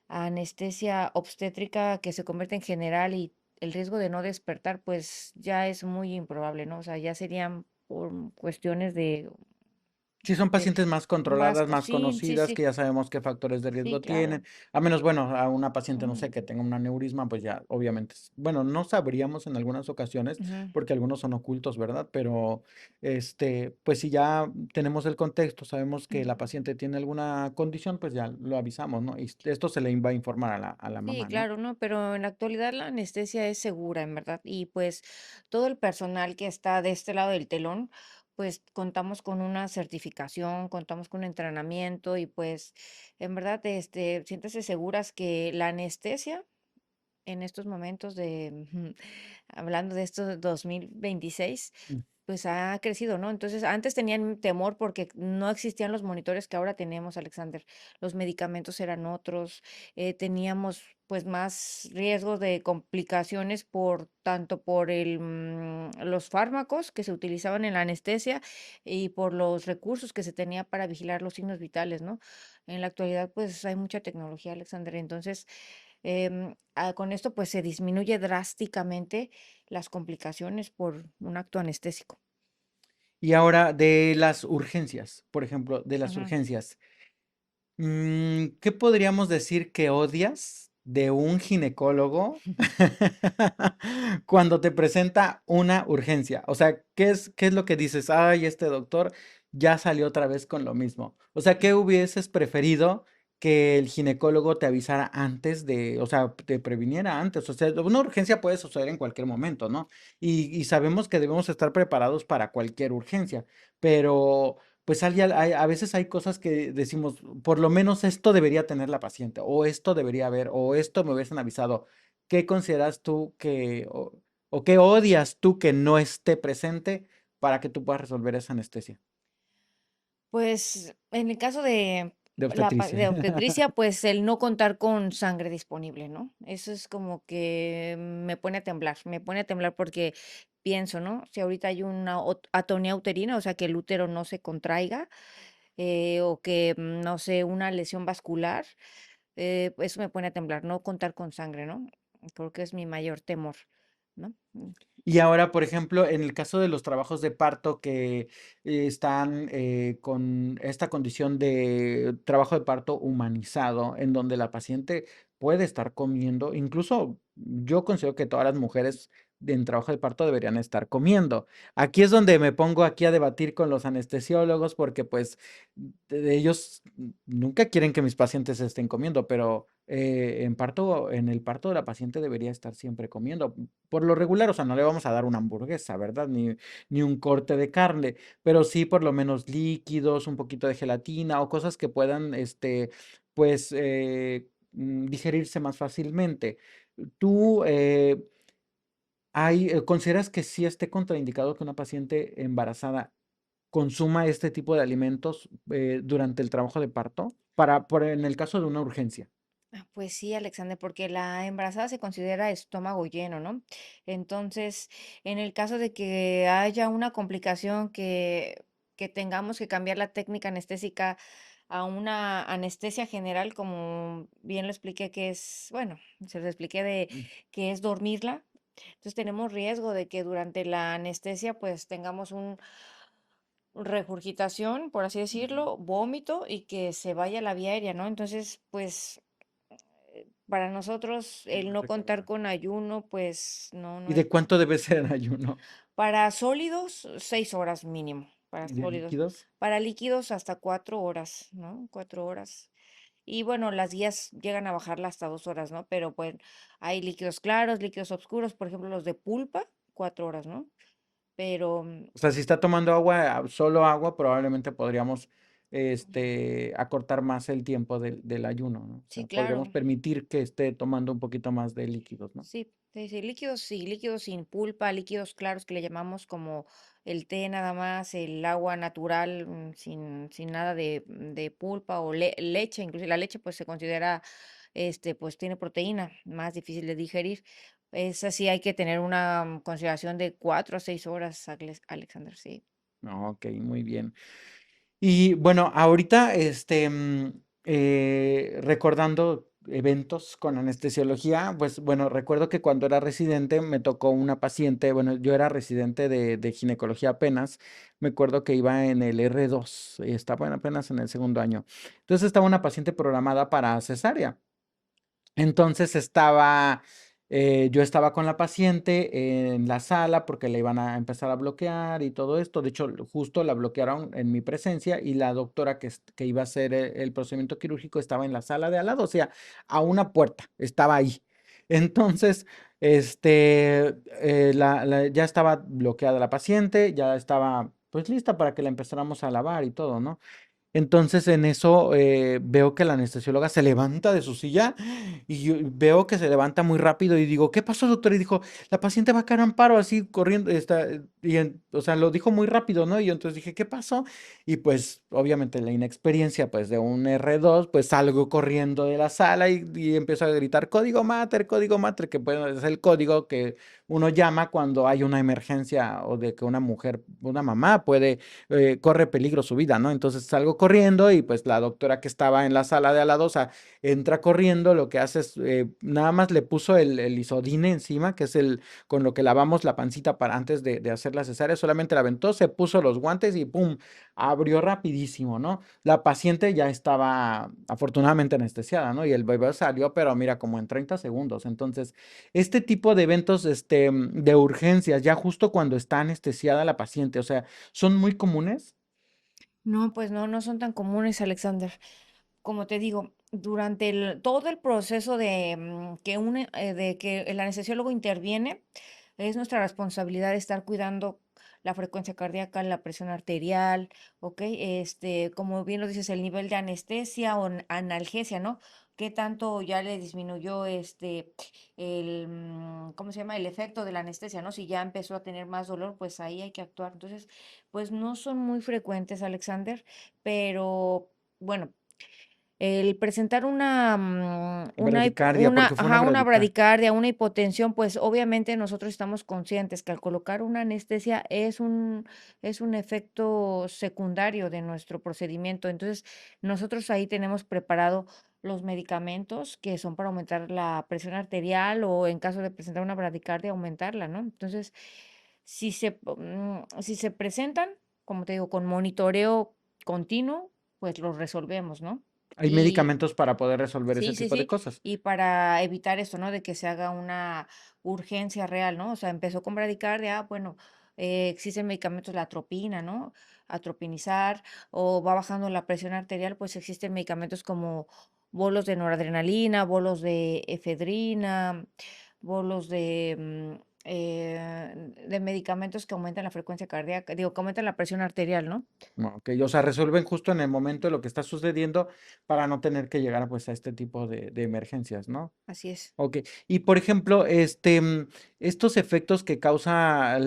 anestesia obstétrica que se convierte en general y el riesgo de no despertar, pues ya es muy improbable, ¿no? O sea, ya serían por cuestiones Sí, son de pacientes más más, controladas, más sí, sí, conocidas, sí, que ya sabemos qué factores de sí, riesgo claro. tienen. A menos, bueno, a una paciente, no sé, Ujú, que tenga un aneurisma, pues ya, obviamente, bueno, no sabríamos en algunas ocasiones, ujú. porque algunos son ocultos, ¿verdad? Pero, pues si ya tenemos el contexto, sabemos que la Ujú. paciente tiene alguna condición, pues ya lo avisamos, ¿no? Y esto se le va a informar a la Sí, mamá, ¿no? claro, ¿no? Pero en la actualidad la anestesia es segura, en verdad. Y pues todo el personal que está de este lado del telón, pues contamos con una certificación, contamos con un entrenamiento y pues en verdad, siéntese seguras que la anestesia en estos momentos hablando de estos 2026, Mm. pues ha crecido, ¿no? Entonces, antes tenían temor porque no existían los monitores que ahora tenemos, Alexander. Los medicamentos eran otros, teníamos pues más riesgos de complicaciones por tanto por los fármacos que se utilizaban en la anestesia y por los recursos que se tenía para vigilar los signos vitales, ¿no? En la actualidad, pues hay mucha tecnología, Alexander. Entonces, con esto, pues, se disminuye drásticamente las complicaciones por un acto anestésico. Y ahora de las urgencias, por ejemplo, de las Ujú. urgencias. ¿Qué podríamos decir que odias de un ginecólogo cuando te presenta una urgencia? O sea, qué es lo que dices? Ay, este doctor ya salió otra vez con lo mismo. O sea, ¿qué hubieses preferido que el ginecólogo te avisara antes de, o sea, te previniera antes? O sea, una urgencia puede suceder en cualquier momento, ¿no? Y sabemos que debemos estar preparados para cualquier urgencia, pero pues a veces hay cosas que decimos, por lo menos esto debería tener la paciente, o esto debería haber, o esto me hubiesen avisado. ¿Qué consideras tú o qué odias tú que no esté presente para que tú puedas resolver esa anestesia Pues, en el caso de de obstetricia? de obstetricia, pues, el no contar con sangre disponible, ¿no? Eso es como que me pone a temblar porque pienso, ¿no? Si ahorita hay una atonía uterina, o sea, que el útero no se contraiga, o que, no sé, una lesión vascular, eso me pone a temblar, no contar con sangre, ¿no? Creo que es mi mayor temor, ¿no? Y ahora, por ejemplo, en el caso de los trabajos de parto que están con esta condición de trabajo de parto humanizado, en donde la paciente puede estar comiendo, incluso yo considero que todas las mujeres en trabajo de parto deberían estar comiendo. Aquí es donde me pongo aquí a debatir con los anestesiólogos porque pues ellos nunca quieren que mis pacientes estén comiendo, pero en el parto de la paciente debería estar siempre comiendo. Por lo regular, o sea, no le vamos a dar una hamburguesa, ¿verdad? Ni un corte de carne, pero sí por lo menos líquidos, un poquito de gelatina o cosas que puedan, pues, digerirse más fácilmente. ¿Tú consideras que sí esté contraindicado que una paciente embarazada consuma este tipo de alimentos durante el trabajo de parto? En el caso de una urgencia. Pues sí, Alexander, porque la embarazada se considera estómago lleno, ¿no? Entonces, en el caso de que haya una complicación que tengamos que cambiar la técnica anestésica a una anestesia general, como bien lo expliqué, que es, bueno, se lo expliqué de Mm. que es dormirla. Entonces tenemos riesgo de que durante la anestesia pues tengamos un regurgitación, por así decirlo, vómito y que se vaya la vía aérea, ¿no? Entonces, pues para nosotros el No es no contar recomendable. con ayuno, pues ¿Y no es de cuánto debe ser el ayuno? para sólidos, 6 horas mínimo, para ¿Y de sólidos. líquidos? Para líquidos hasta 4 horas, ¿no? 4 horas. Y bueno, las guías llegan a bajarla hasta 2 horas, ¿no? Pero pues hay líquidos claros, líquidos oscuros, por ejemplo, los de pulpa, 4 horas, ¿no? Pero O sea, si está tomando agua, solo agua, probablemente podríamos, acortar más el tiempo del ayuno, ¿no? O sí, sea, podríamos claro. permitir que esté tomando un poquito más de líquidos, ¿no? Sí, líquidos sin pulpa, líquidos claros que le llamamos como el té nada más, el agua natural, sin nada de pulpa o leche, incluso la leche pues se considera, pues tiene proteína, más difícil de digerir. Es así, hay que tener una consideración de 4 a 6 horas, Alexander, sí. No, okey, muy bien. Y bueno, ahorita, recordando, eventos con anestesiología, pues bueno, recuerdo que cuando era residente me tocó una paciente, bueno, yo era residente de ginecología apenas, me acuerdo que iba en el R2, estaba apenas en el segundo año. Entonces estaba una paciente programada para cesárea. Entonces yo estaba con la paciente en la sala porque le iban a empezar a bloquear y todo esto. De hecho, justo la bloquearon en mi presencia y la doctora que iba a hacer el procedimiento quirúrgico estaba en la sala de al lado, o sea, a una puerta, estaba ahí. Entonces, ya estaba bloqueada la paciente, ya estaba pues lista para que la empezáramos a lavar y todo, ¿no? Entonces en eso veo que la anestesióloga se levanta de su silla y yo veo que se levanta muy rápido y digo, ¿qué pasó, doctor? Y dijo, la paciente va a caer en paro así corriendo, o sea, lo dijo muy rápido, ¿no? Y yo entonces dije, ¿qué pasó? Y pues obviamente la inexperiencia pues de un R2, pues salgo corriendo de la sala y empiezo a gritar código mater, que pues es el código que uno llama cuando hay una emergencia o de que una mujer, una mamá puede corre peligro su vida, ¿no? Entonces salgo corriendo y pues la doctora que estaba en la sala de al lado, o sea, entra corriendo, lo que hace es, nada más le puso el isodine encima, que es el con lo que lavamos la pancita para antes de hacer la cesárea, solamente la aventó, se puso los guantes y ¡pum! Abrió rapidísimo, ¿no? La paciente ya estaba afortunadamente anestesiada, ¿no? Y el bebé salió, pero mira, como en 30 segundos. Entonces, este tipo de eventos, de urgencias, ya justo cuando está anestesiada la paciente, o sea, ¿son muy comunes? No, pues no, no son tan comunes, Alexander. Como te digo, durante todo el proceso de que el anestesiólogo interviene, es nuestra responsabilidad estar cuidando la frecuencia cardíaca, la presión arterial, ¿ok? Como bien lo dices, el nivel de anestesia o analgesia, ¿no? ¿Qué tanto ya le disminuyó ¿cómo se llama? El efecto de la anestesia, ¿no? Si ya empezó a tener más dolor, pues ahí hay que actuar. Entonces, pues no son muy frecuentes, Alexander, pero bueno, el presentar Bradicardia, porque fue una una bradicardia. bradicardia, una hipotensión, pues obviamente nosotros estamos conscientes que al colocar una anestesia es un efecto secundario de nuestro procedimiento. Entonces, nosotros ahí tenemos preparado los medicamentos que son para aumentar la presión arterial o en caso de presentar una bradicardia, aumentarla, ¿no? Entonces, si se presentan, como te digo, con monitoreo continuo, pues los resolvemos, ¿no? Hay Y medicamentos para poder resolver ese sí, sí, tipo de sí, cosas. y para evitar esto, ¿no? De que se haga una urgencia real, ¿no? O sea, empezó con bradicardia, bueno, existen medicamentos, la atropina, ¿no? Atropinizar, o va bajando la presión arterial, pues existen medicamentos como bolos de noradrenalina, bolos de efedrina, bolos de medicamentos que aumentan la frecuencia cardíaca, digo, que aumentan la presión arterial, ¿no? Ok, o sea, resuelven justo en el momento de lo que está sucediendo para no tener que llegar pues a este tipo de emergencias, ¿no? Así es. Ok, y por ejemplo, estos efectos que causa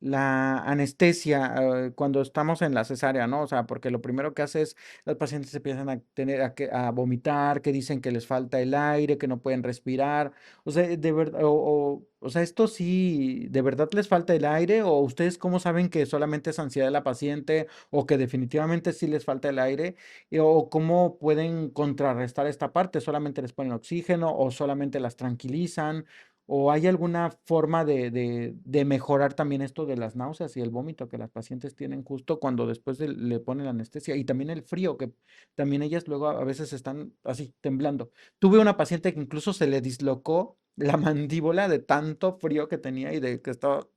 la anestesia cuando estamos en la cesárea, ¿no? O sea, porque lo primero que hace es los pacientes se empiezan a tener a vomitar, que dicen que les falta el aire, que no pueden respirar. O sea, de verdad, o sea, esto sí, ¿de verdad les falta el aire? ¿O ustedes cómo saben que solamente es ansiedad de la paciente o que definitivamente sí les falta el aire? ¿O cómo pueden contrarrestar esta parte? ¿Solamente les ponen oxígeno o solamente las tranquilizan? ¿O hay alguna forma de mejorar también esto de las náuseas y el vómito que las pacientes tienen justo cuando después le ponen la anestesia? Y también el frío, que también ellas luego a veces están así, temblando. Tuve una paciente que incluso se le dislocó la mandíbula de tanto frío que tenía y de que estaba,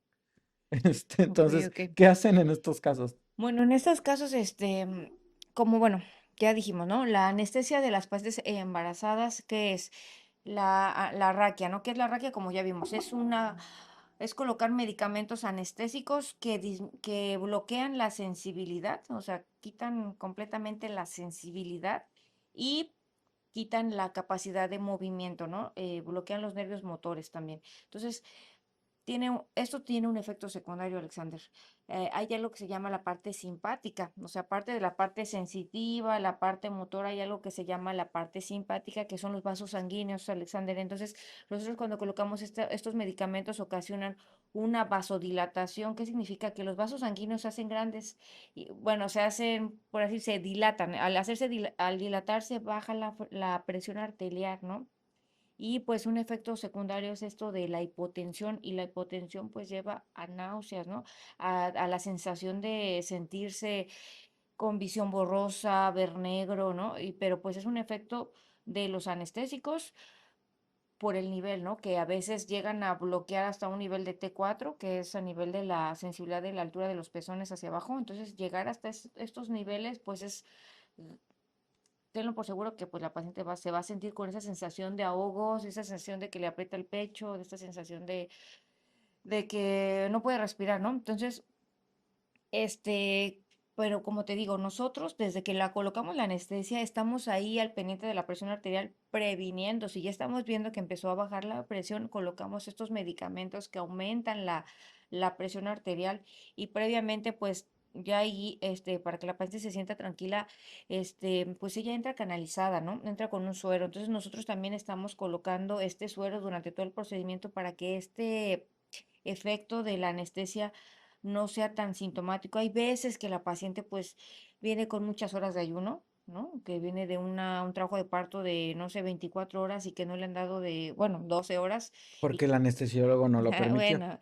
Ok, entonces, ok. ¿qué hacen en estos casos? Bueno, en estos casos, como bueno, ya dijimos, ¿no? La anestesia de las pacientes embarazadas, ¿qué es? La raquia, ¿no? ¿Qué es la raquia? Como ya vimos, es colocar medicamentos anestésicos que bloquean la sensibilidad, o sea, quitan completamente la sensibilidad y quitan la capacidad de movimiento, ¿no? Bloquean los nervios motores también. Entonces, esto tiene un efecto secundario, Alexander. Hay algo que se llama la parte simpática, o sea, aparte de la parte sensitiva, la parte motora, hay algo que se llama la parte simpática, que son los vasos sanguíneos, Alexander. Entonces, nosotros cuando colocamos estos medicamentos ocasionan una vasodilatación. ¿Qué significa? Que los vasos sanguíneos se hacen grandes y, bueno, se hacen, por así, se dilatan. Al dilatarse baja la presión arterial, ¿no? Y pues un efecto secundario es esto de la hipotensión y la hipotensión pues lleva a náuseas, ¿no? A la sensación de sentirse con visión borrosa, ver negro, ¿no? Pero pues es un efecto de los anestésicos por el nivel, ¿no? Que a veces llegan a bloquear hasta un nivel de T4, que es a nivel de la sensibilidad de la altura de los pezones hacia abajo. Entonces, llegar hasta estos niveles, pues es, tenlo por seguro que pues la paciente se va a sentir con esa sensación de ahogos, esa sensación de que le aprieta el pecho, de esta sensación de que no puede respirar, ¿no? Entonces, este, pero como te digo, nosotros desde que la colocamos la anestesia estamos ahí al pendiente de la presión arterial previniendo. Si ya estamos viendo que empezó a bajar la presión, colocamos estos medicamentos que aumentan la presión arterial y previamente pues ya ahí, para que la paciente se sienta tranquila, pues ella entra canalizada, ¿no? Entra con un suero. Entonces nosotros también estamos colocando este suero durante todo el procedimiento para que este efecto de la anestesia no sea tan sintomático. Hay veces que la paciente pues viene con muchas horas de ayuno, ¿no? Que viene de un trabajo de parto de, no sé, 24 horas y que no le han dado de, bueno, 12 horas. Y, Porque el anestesiólogo no lo permitió. bueno,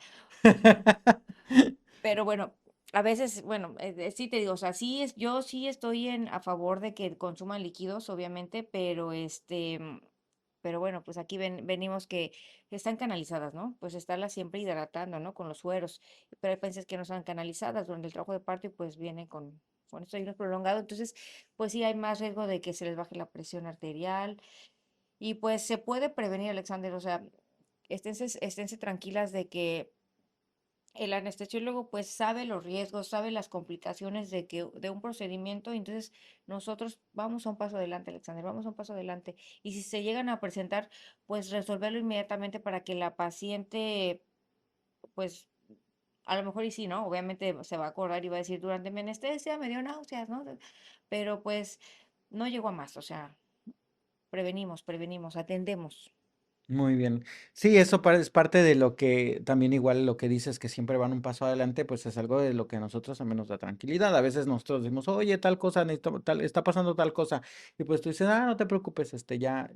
pero bueno, a veces, bueno, sí te digo, o sea, yo sí estoy a favor de que consuman líquidos, obviamente, pero pero bueno, pues aquí venimos que están canalizadas, ¿no? Pues estarlas siempre hidratando, ¿no? Con los sueros, pero hay veces que no están canalizadas durante el trabajo de parto y pues vienen con esto ayuno prolongado, entonces, pues sí hay más riesgo de que se les baje la presión arterial y pues se puede prevenir, Alexander, o sea, esténse tranquilas de que el anestesiólogo pues sabe los riesgos, sabe las complicaciones de un procedimiento, y entonces nosotros vamos a un paso adelante, Alexander, vamos a un paso adelante. Y si se llegan a presentar, pues resolverlo inmediatamente para que la paciente, pues a lo mejor y sí, ¿no? Obviamente se va a acordar y va a decir, durante mi anestesia me dio náuseas, ¿no? Pero pues no llegó a más, o sea, prevenimos, atendemos. Muy bien. Sí, eso es parte de lo que también igual lo que dices que siempre van un paso adelante, pues es algo de lo que a nosotros también nos da tranquilidad. A veces nosotros decimos, oye, tal cosa, está pasando tal cosa. Y pues tú dices, no te preocupes, ya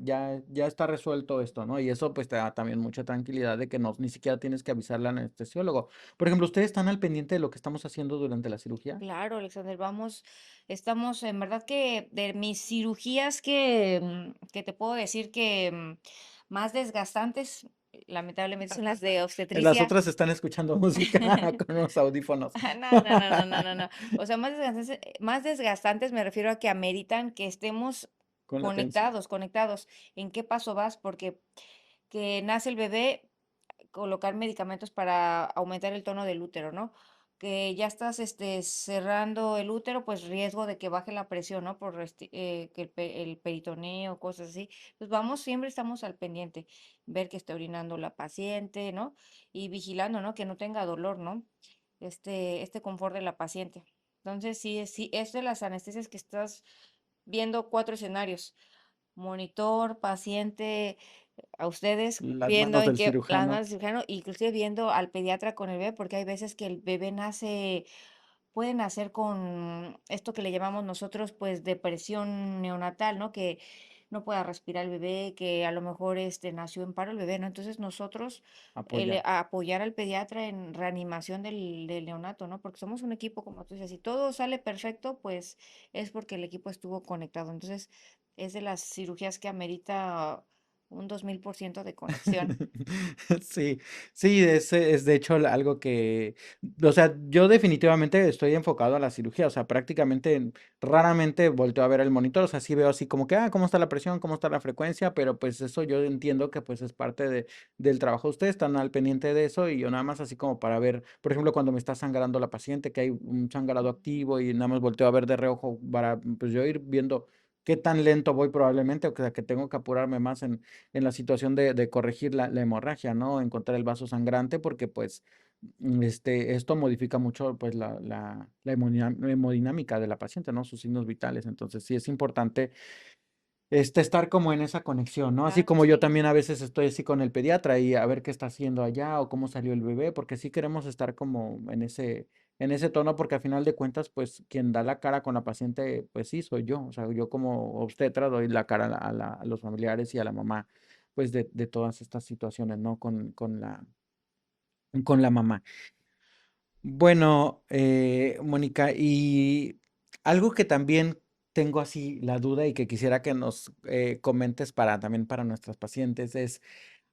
está resuelto esto, ¿no? Y eso pues te da también mucha tranquilidad de que no, ni siquiera tienes que avisarle al anestesiólogo. Por ejemplo, ¿ustedes están al pendiente de lo que estamos haciendo durante la cirugía? Claro, Alexander, estamos en verdad que de mis cirugías que te puedo decir que más desgastantes, lamentablemente son las de Las obstetricia. otras están escuchando música con unos audífonos. No, no, no, no, no, no, no. O sea, más desgastantes me refiero a que ameritan que estemos Con la atención. conectados. ¿En qué paso vas? Porque que nace el bebé, colocar medicamentos para aumentar el tono del útero, ¿no? Que ya estás cerrando el útero, pues riesgo de que baje la presión, ¿no? Por que el peritoneo, cosas así. Pues siempre estamos al pendiente, ver que esté orinando la paciente, ¿no? Y vigilando, ¿no? Que no tenga dolor, ¿no? Este confort de la paciente. Entonces, sí, es de las anestesias que estás viendo cuatro escenarios: monitor, paciente, a ustedes Las viendo manos en del qué las cirujano. manos del cirujano, inclusive viendo al pediatra con el bebé, porque hay veces que el bebé puede nacer con esto que le llamamos nosotros, pues, depresión neonatal, ¿no? Que no pueda respirar el bebé, que a lo mejor nació en paro el bebé, ¿no? Entonces nosotros Apoyar. a apoyar al pediatra en reanimación del neonato, ¿no? Porque somos un equipo, como tú dices, si todo sale perfecto, pues es porque el equipo estuvo conectado. Entonces, es de las cirugías que amerita un 2000% de conexión. Sí, sí, es de hecho algo que, o sea, yo definitivamente estoy enfocado a la cirugía, o sea, prácticamente raramente volteo a ver el monitor, o sea, sí veo así como que, cómo está la presión, cómo está la frecuencia, pero pues eso yo entiendo que pues es parte del trabajo. Ustedes están al pendiente de eso y yo nada más así como para ver, por ejemplo, cuando me está sangrando la paciente, que hay un sangrado activo y nada más volteo a ver de reojo para pues yo ir viendo qué tan lento voy probablemente, o sea, que tengo que apurarme más en la situación de corregir la hemorragia, ¿no? Encontrar el vaso sangrante, porque pues esto modifica mucho pues la hemodinámica de la paciente, ¿no? Sus signos vitales. Entonces sí es importante estar como en esa conexión, ¿no? Así Claro, como yo sí. también a veces estoy así con el pediatra y a ver qué está haciendo allá o cómo salió el bebé, porque sí queremos estar como en ese tono, porque a final de cuentas, pues quien da la cara con la paciente, pues sí, soy yo. O sea, yo como obstetra doy la cara a los familiares y a la mamá, pues de todas estas situaciones, ¿no? Con la mamá. Bueno, Mónica, y algo que también tengo así la duda y que quisiera que nos comentes para también para nuestras pacientes es,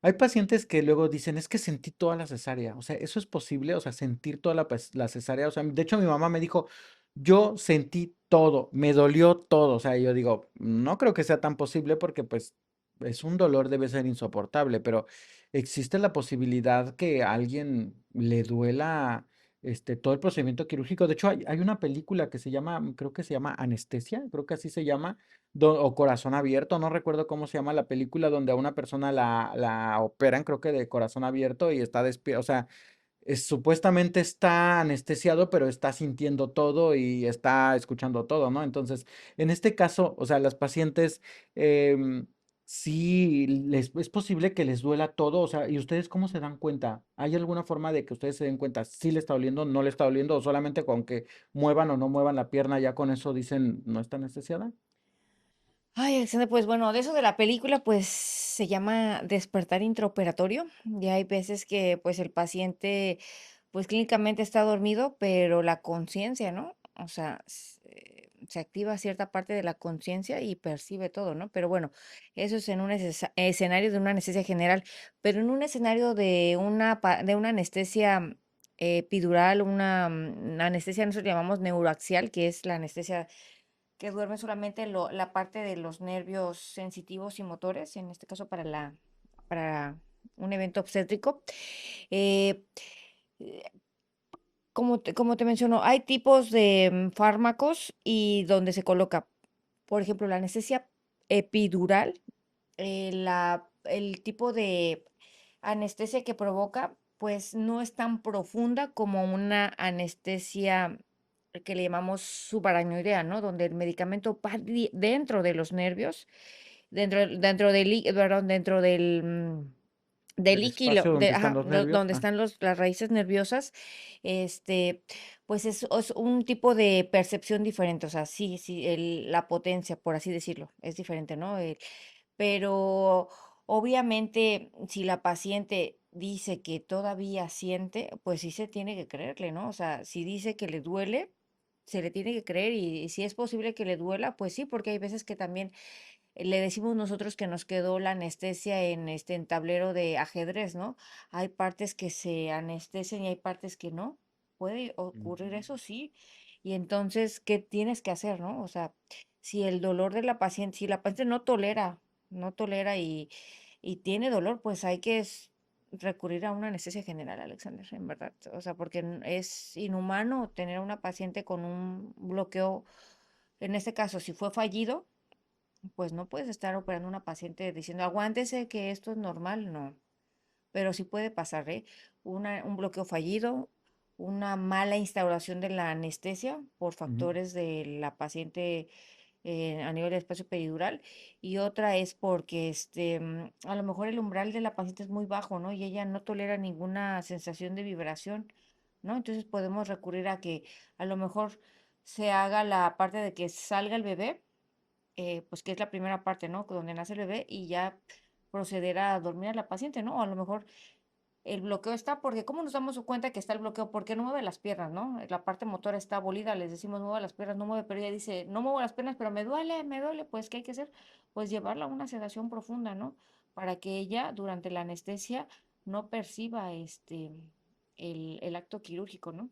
hay pacientes que luego dicen, es que sentí toda la cesárea, o sea, ¿eso es posible? O sea, sentir toda la cesárea, o sea, de hecho mi mamá me dijo, yo sentí todo, me dolió todo, o sea, yo digo, no creo que sea tan posible porque pues es un dolor, debe ser insoportable, pero existe la posibilidad que a alguien le duela todo el procedimiento quirúrgico. De hecho, hay una película que se llama, creo que se llama Anestesia, creo que así se llama, o Corazón Abierto, no recuerdo cómo se llama la película, donde a una persona la operan, creo que de corazón abierto y está despierto, o sea, supuestamente está anestesiado, pero está sintiendo todo y está escuchando todo, ¿no? Entonces, en este caso, o sea, las pacientes, em, sí, es posible que les duela todo, o sea, ¿y ustedes cómo se dan cuenta? ¿Hay alguna forma de que ustedes se den cuenta si le está doliendo, no le está doliendo, o solamente con que muevan o no muevan la pierna, ya con eso dicen, no está anestesiada? Ay, Alexander, pues bueno, de eso de la película, pues se llama despertar intraoperatorio. Y hay veces que pues el paciente pues clínicamente está dormido, pero la conciencia, ¿no? O sea, se activa cierta parte de la conciencia y percibe todo, ¿no? Pero bueno, eso es en un escenario de una anestesia general, pero en un escenario de de una anestesia epidural, una anestesia, nosotros llamamos neuroaxial, que es la anestesia que duerme solamente la parte de los nervios sensitivos y motores, en este caso para un evento obstétrico. Eh, eh, como te menciono, hay tipos de fármacos y donde se coloca, por ejemplo, la anestesia epidural, el tipo de anestesia que provoca, pues no es tan profunda como una anestesia que le llamamos subaracnoidea, ¿no? Donde el medicamento va dentro de los nervios, dentro del, perdón, dentro del Del líquido, espacio donde están los nervios. donde Ah, están las raíces nerviosas, este, pues es un tipo de percepción diferente, o sea, sí, sí, la potencia, por así decirlo, es diferente, ¿no? Pero obviamente, si la paciente dice que todavía siente, pues sí se tiene que creerle, ¿no? O sea, si dice que le duele, se le tiene que creer y si es posible que le duela, pues sí, porque hay veces que también le decimos nosotros que nos quedó la anestesia en tablero de ajedrez, ¿no? Hay partes que se anestesian y hay partes que no. Puede ocurrir ujú, eso, sí. Y entonces, ¿qué tienes que hacer, no? O sea, si el dolor de la paciente, si la paciente no tolera y tiene dolor, pues hay que recurrir a una anestesia general, Alexander, en verdad. O sea, porque es inhumano tener a una paciente con un bloqueo, en este caso, si fue fallido, pues no puedes estar operando a una paciente diciendo, aguántese que esto es normal, no. Pero sí puede pasar, ¿eh? Un bloqueo fallido, una mala instauración de la anestesia por ujú. factores de la paciente a nivel del espacio peridural y otra es porque a lo mejor el umbral de la paciente es muy bajo, ¿no? Y ella no tolera ninguna sensación de vibración, ¿no? Entonces podemos recurrir a que a lo mejor se haga la parte de que salga el bebé, pues que es la primera parte, ¿no? Donde nace el bebé y ya proceder a dormir a la paciente, ¿no? O a lo mejor el bloqueo está, porque ¿cómo nos damos cuenta que está el bloqueo? Porque no mueve las piernas, ¿no? La parte motora está abolida, les decimos mueve las piernas, no mueve, pero ella dice, no muevo las piernas, pero me duele, pues ¿qué hay que hacer? Pues llevarla a una sedación profunda, ¿no? Para que ella durante la anestesia no perciba el acto quirúrgico, ¿no?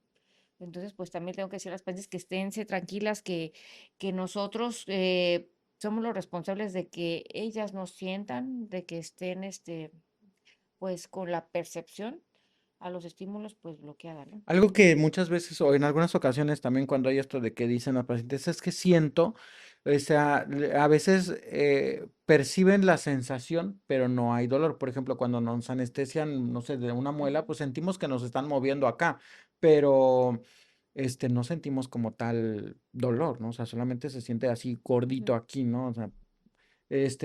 Entonces, pues también tengo que decir a las pacientes que esténse tranquilas, que nosotros somos los responsables de que ellas nos sientan, de que estén, pues con la percepción a los estímulos, pues bloqueada, ¿no? Algo que muchas veces, o en algunas ocasiones también cuando hay esto de que dicen los pacientes, es que siento, o sea, a veces perciben la sensación, pero no hay dolor. Por ejemplo, cuando nos anestesian, no sé, de una muela, Ujú, pues sentimos que nos están moviendo acá, pero no sentimos como tal dolor, ¿no? O sea, solamente se siente así gordito ujú. aquí, ¿no? O sea,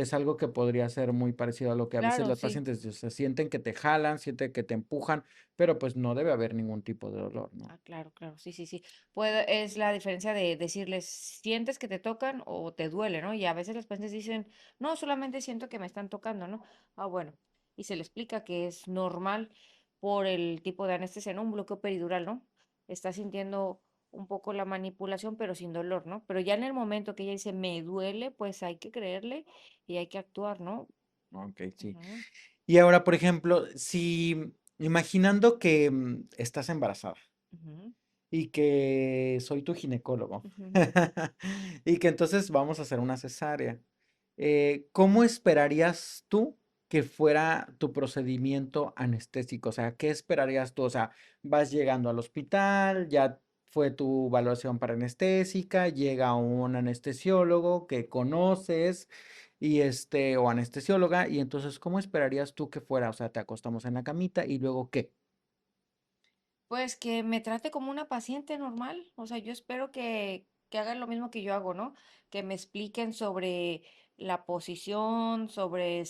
es algo que podría ser muy parecido a lo que a veces Claro, las sí. pacientes, o sea, sienten que te jalan, sienten que te empujan, pero pues no debe haber ningún tipo de dolor, ¿no? Ah, claro, claro, sí, sí, sí. Puede, es la diferencia de decirles, sientes que te tocan o te duele, ¿no? Y a veces los pacientes dicen, no, solamente siento que me están tocando, ¿no? Ah, bueno. Y se le explica que es normal por el tipo de anestesia, ¿no? Un bloqueo peridural, ¿no? Está sintiendo un poco la manipulación, pero sin dolor, ¿no? Pero ya en el momento que ella dice, me duele, pues hay que creerle y hay que actuar, ¿no? Ok, sí. Ujú, Y ahora, por ejemplo, si imaginando que estás embarazada ujú, y que soy tu ginecólogo ujú. y que entonces vamos a hacer una cesárea, ¿cómo esperarías tú que fuera tu procedimiento anestésico? O sea, ¿qué esperarías tú? O sea, vas llegando al hospital, ya fue tu evaluación para anestésica, llega un anestesiólogo que conoces y o anestesióloga, y entonces, ¿cómo esperarías tú que fuera? O sea, te acostamos en la camita y luego ¿qué? Pues que me trate como una paciente normal, o sea, yo espero que hagan lo mismo que yo hago, ¿no? Que me expliquen sobre la posición, sobre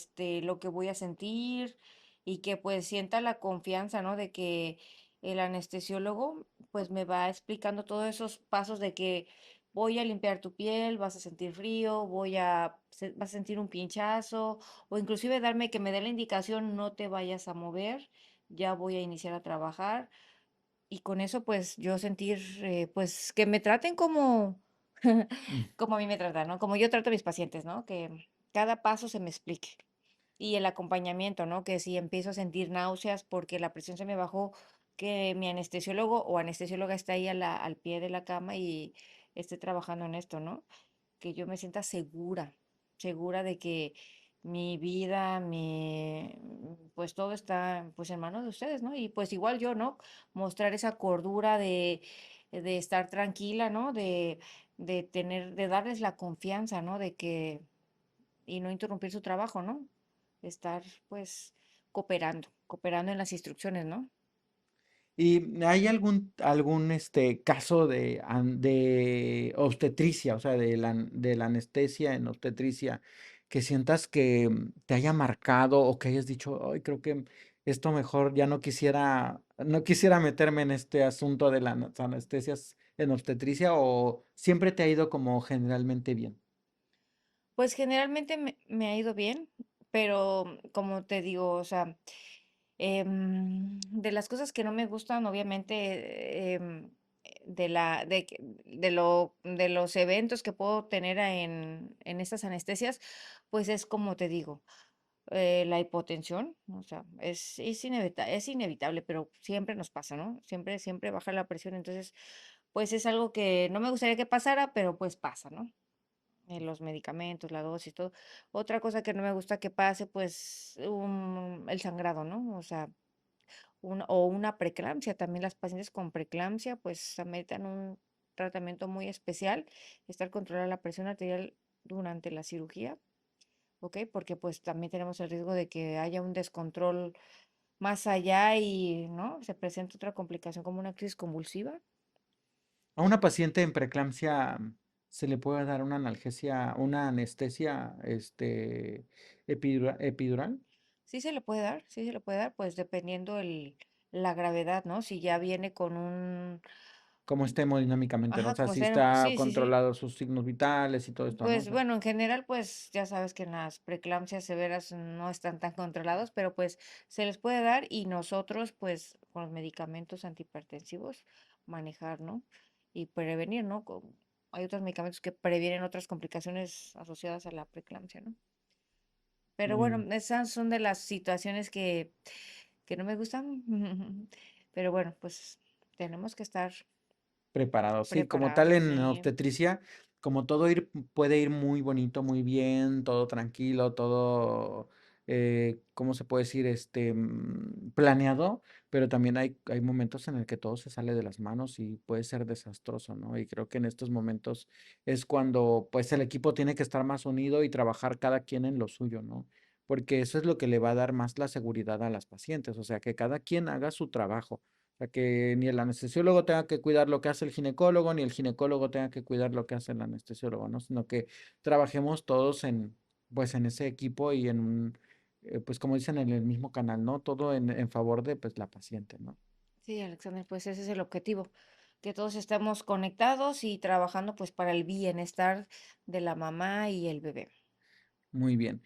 lo que voy a sentir y que pues sienta la confianza, ¿no? De que el anestesiólogo pues me va explicando todos esos pasos de que voy a limpiar tu piel, vas a sentir frío, vas a sentir un pinchazo o inclusive darme que me dé la indicación, no te vayas a mover, ya voy a iniciar a trabajar y con eso, pues, yo sentir, pues, que me traten como Mm. como a mí me tratan, ¿no? Como yo trato a mis pacientes, ¿no? Que cada paso se me explique. Y el acompañamiento, ¿no? Que si empiezo a sentir náuseas porque la presión se me bajó, que mi anestesiólogo o anestesióloga está ahí al pie de la cama y esté trabajando en esto, ¿no? Que yo me sienta segura, segura de que mi vida, pues todo está pues en manos de ustedes, ¿no? Y pues igual yo, ¿no? Mostrar esa cordura de estar tranquila, ¿no? De tener, de darles la confianza, ¿no? De que, y no interrumpir su trabajo, ¿no? Estar pues cooperando en las instrucciones, ¿no? ¿Y hay algún caso de obstetricia, o sea, de la anestesia en obstetricia, que sientas que te haya marcado o que hayas dicho, ay, creo que esto mejor ya no quisiera meterme en este asunto de las anestesias en obstetricia o siempre te ha ido como generalmente bien? Pues generalmente me ha ido bien, pero como te digo, o sea, de las cosas que no me gustan, obviamente, de los eventos que puedo tener en estas anestesias, pues es como te digo, la hipotensión, o sea, es inevitable, pero siempre nos pasa, ¿no? Siempre, siempre baja la presión, entonces, pues es algo que no me gustaría que pasara, pero pues pasa, ¿no? Los medicamentos, la dosis, todo. Otra cosa que no me gusta que pase, pues, el sangrado, ¿no? O sea, o una preeclampsia. También las pacientes con preeclampsia, pues, ameritan un tratamiento muy especial, estar controlada la presión arterial durante la cirugía, ¿ok? Porque, pues, también tenemos el riesgo de que haya un descontrol más allá y, ¿no? Se presenta otra complicación como una crisis convulsiva. A una paciente en preeclampsia se le puede dar una analgesia, una anestesia, epidural. Sí se le puede dar, sí se le puede dar, pues dependiendo la gravedad, ¿no? Si ya viene con Cómo está hemodinámicamente, ¿no? O ajá, sea, como si sea, está sí, sí, sí. controlado sus signos vitales y todo esto, ¿no? O Pues sea, bueno, en general, pues ya sabes que en las preeclampsias severas no están tan controlados, pero pues se les puede dar y nosotros, pues con los medicamentos antihipertensivos, manejar, ¿no? Y prevenir, ¿no? Hay otros medicamentos que previenen otras complicaciones asociadas a la preeclampsia, ¿no? Pero muy bien. bueno, esas son de las situaciones que no me gustan. Pero bueno, pues tenemos que estar Preparado, sí, como tal preparados, en sí. obstetricia, como todo puede ir muy bonito, muy bien, todo tranquilo, todo, ¿cómo se puede decir? Planeado, pero también hay momentos en el que todo se sale de las manos y puede ser desastroso, ¿no? Y creo que en estos momentos es cuando, pues, el equipo tiene que estar más unido y trabajar cada quien en lo suyo, ¿no? Porque eso es lo que le va a dar más la seguridad a las pacientes, o sea, que cada quien haga su trabajo sea, que ni el anestesiólogo tenga que cuidar lo que hace el ginecólogo, ni el ginecólogo tenga que cuidar lo que hace el anestesiólogo, ¿no? Sino que trabajemos todos pues en ese equipo y en un, pues como dicen, en el mismo canal, ¿no? Todo en favor de pues la paciente, ¿no? Sí, Alexander, pues ese es el objetivo, que todos estemos conectados y trabajando pues para el bienestar de la mamá y el bebé. Muy bien.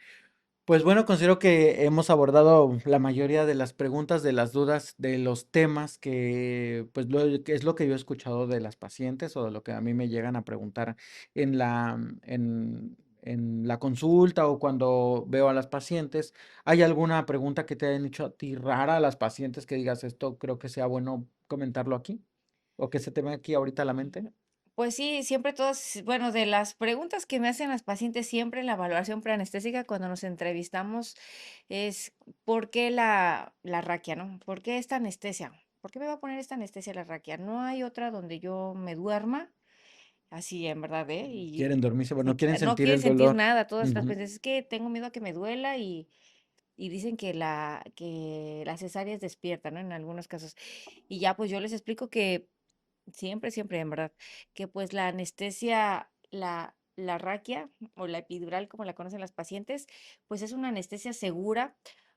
Pues bueno, considero que hemos abordado la mayoría de las preguntas, de las dudas, de los temas que, pues, que es lo que yo he escuchado de las pacientes o de lo que a mí me llegan a preguntar en la consulta o cuando veo a las pacientes. ¿Hay alguna pregunta que te hayan hecho a ti rara a las pacientes que digas esto creo que sea bueno comentarlo aquí? ¿O que se te venga aquí ahorita a la mente? Pues sí, siempre todas, bueno, de las preguntas que me hacen las pacientes siempre en la evaluación preanestésica cuando nos entrevistamos es ¿por qué la raquia, no? ¿Por qué esta anestesia? ¿Por qué me va a poner esta anestesia la raquia? No hay otra donde yo me duerma, así en verdad, ¿eh? Quieren Y dormirse, bueno, no quieren no sentir quieren el sentir dolor. nada, todas las Ujú. veces es que tengo miedo a que me duela y dicen que la cesárea es despierta, ¿no? En algunos casos. Y ya pues yo les explico que siempre, siempre, en verdad, que pues la anestesia, la raquia o la epidural, como la conocen las pacientes, pues es una anestesia segura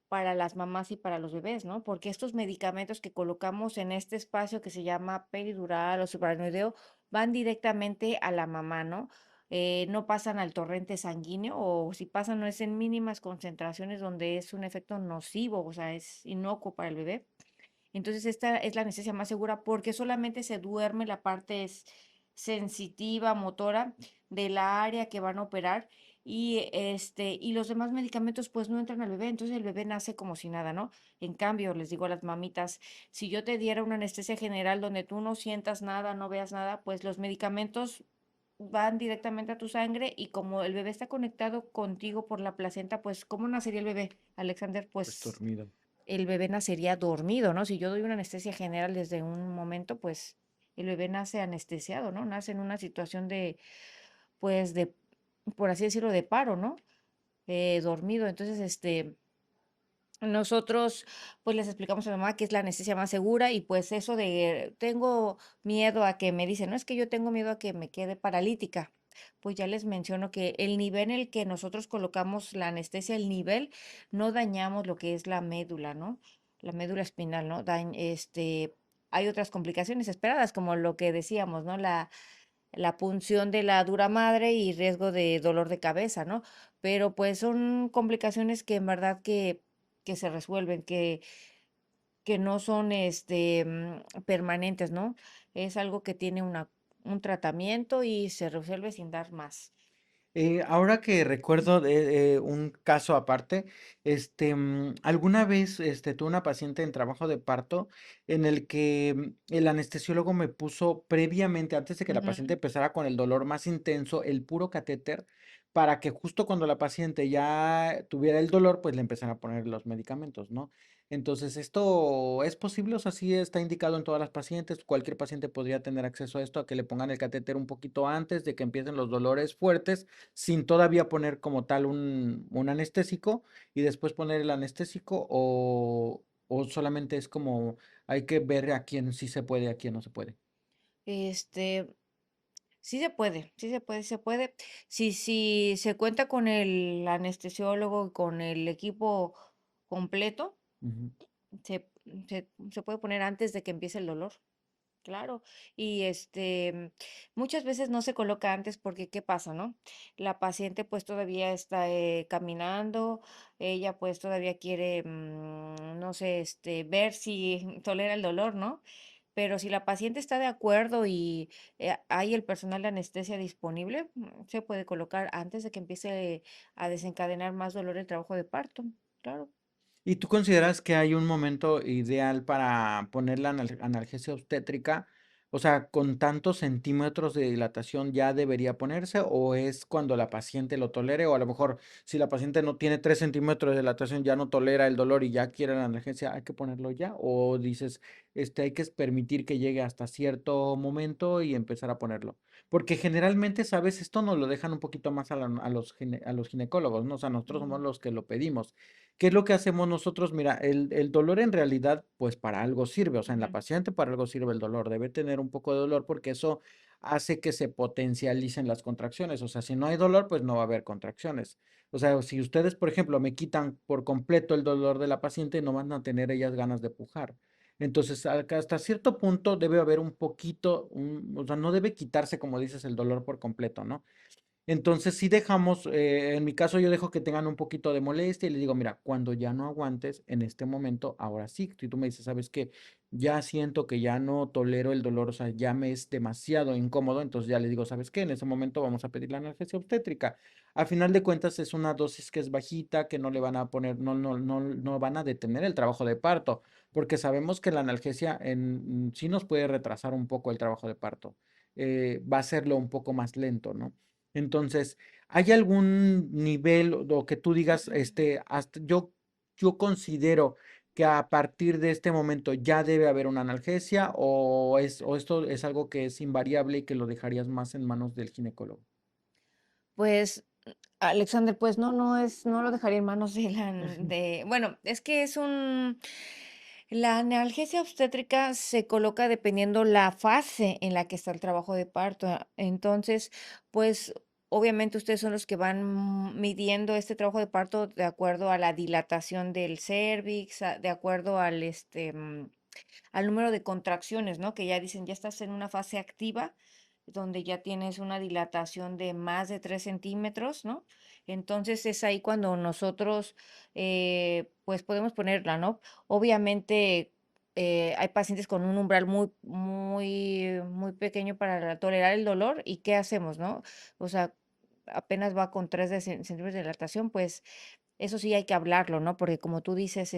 para las mamás y para los bebés, ¿no? Porque estos medicamentos que colocamos en este espacio que se llama peridural o supraranoideo van directamente a la mamá, ¿no? No pasan al torrente sanguíneo o si pasan no es en mínimas concentraciones donde es un efecto nocivo, o sea, es inocuo para el bebé. Entonces, esta es la anestesia más segura porque solamente se duerme la parte sensitiva, motora de la área que van a operar y los demás medicamentos pues no entran al bebé, entonces el bebé nace como si nada, ¿no? En cambio, les digo a las mamitas, si yo te diera una anestesia general donde tú no sientas nada, no veas nada, pues los medicamentos van directamente a tu sangre y como el bebé está conectado contigo por la placenta, pues ¿cómo nacería el bebé, Alexander? Pues Pues dormido. el bebé nacería dormido, ¿no? Si yo doy una anestesia general desde un momento, pues el bebé nace anestesiado, ¿no? Nace en una situación pues, por así decirlo, de paro, ¿no? Dormido. Entonces, nosotros, pues les explicamos a la mamá que es la anestesia más segura y pues eso de tengo miedo a que me dicen, no es que yo tengo miedo a que me quede paralítica. Pues ya les menciono que el nivel en el que nosotros colocamos la anestesia, el nivel, no dañamos lo que es la médula, ¿no? La médula espinal, ¿no? Hay otras complicaciones esperadas, como lo que decíamos, ¿no? La punción de la dura madre y riesgo de dolor de cabeza, ¿no? Pero pues son complicaciones que en verdad que se resuelven, que no son permanentes, ¿no? Es algo que tiene un tratamiento y se resuelve sin dar más. Ahora que recuerdo de un caso aparte, alguna vez tuve una paciente en trabajo de parto en el que el anestesiólogo me puso previamente, antes de que la paciente Ujú. empezara con el dolor más intenso, el puro catéter, para que justo cuando la paciente ya tuviera el dolor, pues le empezara a poner los medicamentos, ¿no? Entonces, ¿esto es posible? O sea, sí está indicado en todas las pacientes. Cualquier paciente podría tener acceso a esto, a que le pongan el catéter un poquito antes de que empiecen los dolores fuertes sin todavía poner como tal un anestésico y después poner el anestésico o solamente es como hay que ver a quién sí se puede, a quién no se puede. Este, sí se puede, sí se puede, sí se puede. Si se cuenta con el anestesiólogo y con el equipo completo, Ujú. se, se puede poner antes de que empiece el dolor. Claro, y muchas veces no se coloca antes porque ¿qué pasa, no? La paciente pues todavía está caminando, ella pues todavía quiere, no sé, ver si tolera el dolor, ¿no? Pero si la paciente está de acuerdo y hay el personal de anestesia disponible, se puede colocar antes de que empiece a desencadenar más dolor el trabajo de parto, claro. ¿Y tú consideras que hay un momento ideal para poner la analgesia obstétrica? O sea, ¿con tantos centímetros de dilatación ya debería ponerse o es cuando la paciente lo tolere? O a lo mejor si la paciente no tiene 3 centímetros de dilatación, ya no tolera el dolor y ya quiere la analgesia, ¿hay que ponerlo ya? O dices, hay que permitir que llegue hasta cierto momento y empezar a ponerlo. Porque generalmente, ¿sabes? Esto nos lo dejan un poquito más a los ginecólogos, ¿no? O sea, nosotros somos los que lo pedimos. ¿Qué es lo que hacemos nosotros? Mira, el dolor en realidad, pues para algo sirve, o sea, en la Ujú. paciente para algo sirve el dolor, debe tener un poco de dolor porque eso hace que se potencialicen las contracciones, o sea, si no hay dolor, pues no va a haber contracciones. O sea, si ustedes, por ejemplo, me quitan por completo el dolor de la paciente, no van a tener ellas ganas de pujar. Entonces, hasta cierto punto debe haber un poquito, o sea, no debe quitarse, como dices, el dolor por completo, ¿no? Entonces, si dejamos, en mi caso yo dejo que tengan un poquito de molestia y les digo, mira, cuando ya no aguantes en este momento, ahora sí, si tú me dices, sabes que ya siento que ya no tolero el dolor, o sea, ya me es demasiado incómodo, entonces ya les digo, ¿sabes qué? En ese momento vamos a pedir la analgesia obstétrica. A final de cuentas es una dosis que es bajita, que no le van a poner, no van a detener el trabajo de parto, porque sabemos que la analgesia sí nos puede retrasar un poco el trabajo de parto. Va a hacerlo un poco más lento, ¿no? Entonces, ¿hay algún nivel o que tú digas, hasta yo considero que a partir de este momento ya debe haber una analgesia o esto es algo que es invariable y que lo dejarías más en manos del ginecólogo? Pues, Alexander, pues no lo dejaría en manos de bueno, es que la analgesia obstétrica se coloca dependiendo la fase en la que está el trabajo de parto. Entonces, pues, obviamente ustedes son los que van midiendo este trabajo de parto de acuerdo a la dilatación del cérvix, de acuerdo al número de contracciones, ¿no? Que ya dicen, ya estás en una fase activa, donde ya tienes una dilatación de más de 3 centímetros, ¿no? Entonces es ahí cuando nosotros, pues podemos ponerla, ¿no? Obviamente, hay pacientes con un umbral muy pequeño para tolerar el dolor, ¿y qué hacemos, no? O sea, apenas va con 3 centímetros de dilatación, pues eso sí hay que hablarlo, ¿no? Porque como tú dices,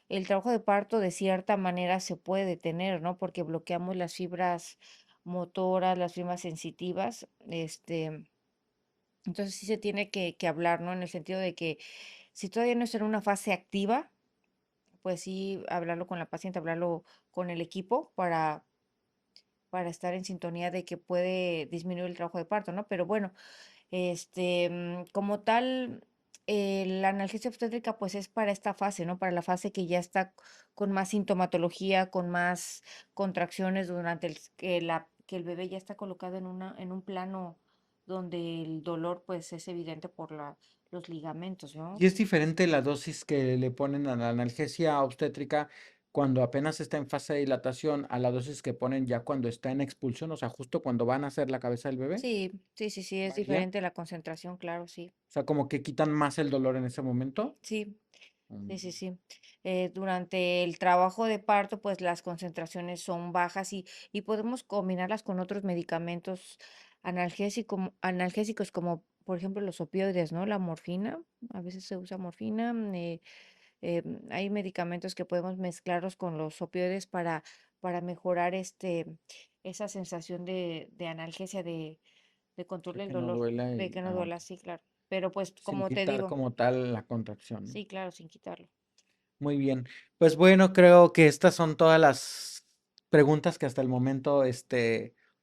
el trabajo de parto de cierta manera se puede detener, ¿no? Porque bloqueamos las fibras motoras, las fibras sensitivas, entonces sí se tiene que hablar, ¿no? En el sentido de que si todavía no está en una fase activa, pues sí hablarlo con la paciente, hablarlo con el equipo para estar en sintonía de que puede disminuir el trabajo de parto, ¿no? Pero bueno, como tal, la analgesia obstétrica, pues, es para esta fase, ¿no? Para la fase que ya está con más sintomatología, con más contracciones durante que el bebé ya está colocado en un plano donde el dolor, pues, es evidente por los ligamentos, ¿no? ¿Y es diferente la dosis que le ponen a la analgesia obstétrica cuando apenas está en fase de dilatación a la dosis que ponen ya cuando está en expulsión, o sea, justo cuando van a hacer la cabeza del bebé? Sí, es ¿Varía? diferente la concentración, claro, sí. O sea, como que quitan más el dolor en ese momento. Sí. Mm. Sí. Durante el trabajo de parto, pues las concentraciones son bajas y podemos combinarlas con otros medicamentos analgésicos como por ejemplo los opioides, ¿no? La morfina, a veces se usa morfina. Hay medicamentos que podemos mezclarlos con los opioides para mejorar esa sensación de analgesia, de control De del que no dolor, duela de y que no duela, ok. sí, claro. Pero pues Sin como te quitar digo, como tal la contracción, ¿no? sí, claro, sin quitarlo. Muy bien. Pues bueno, creo que estas son todas las preguntas que hasta el momento,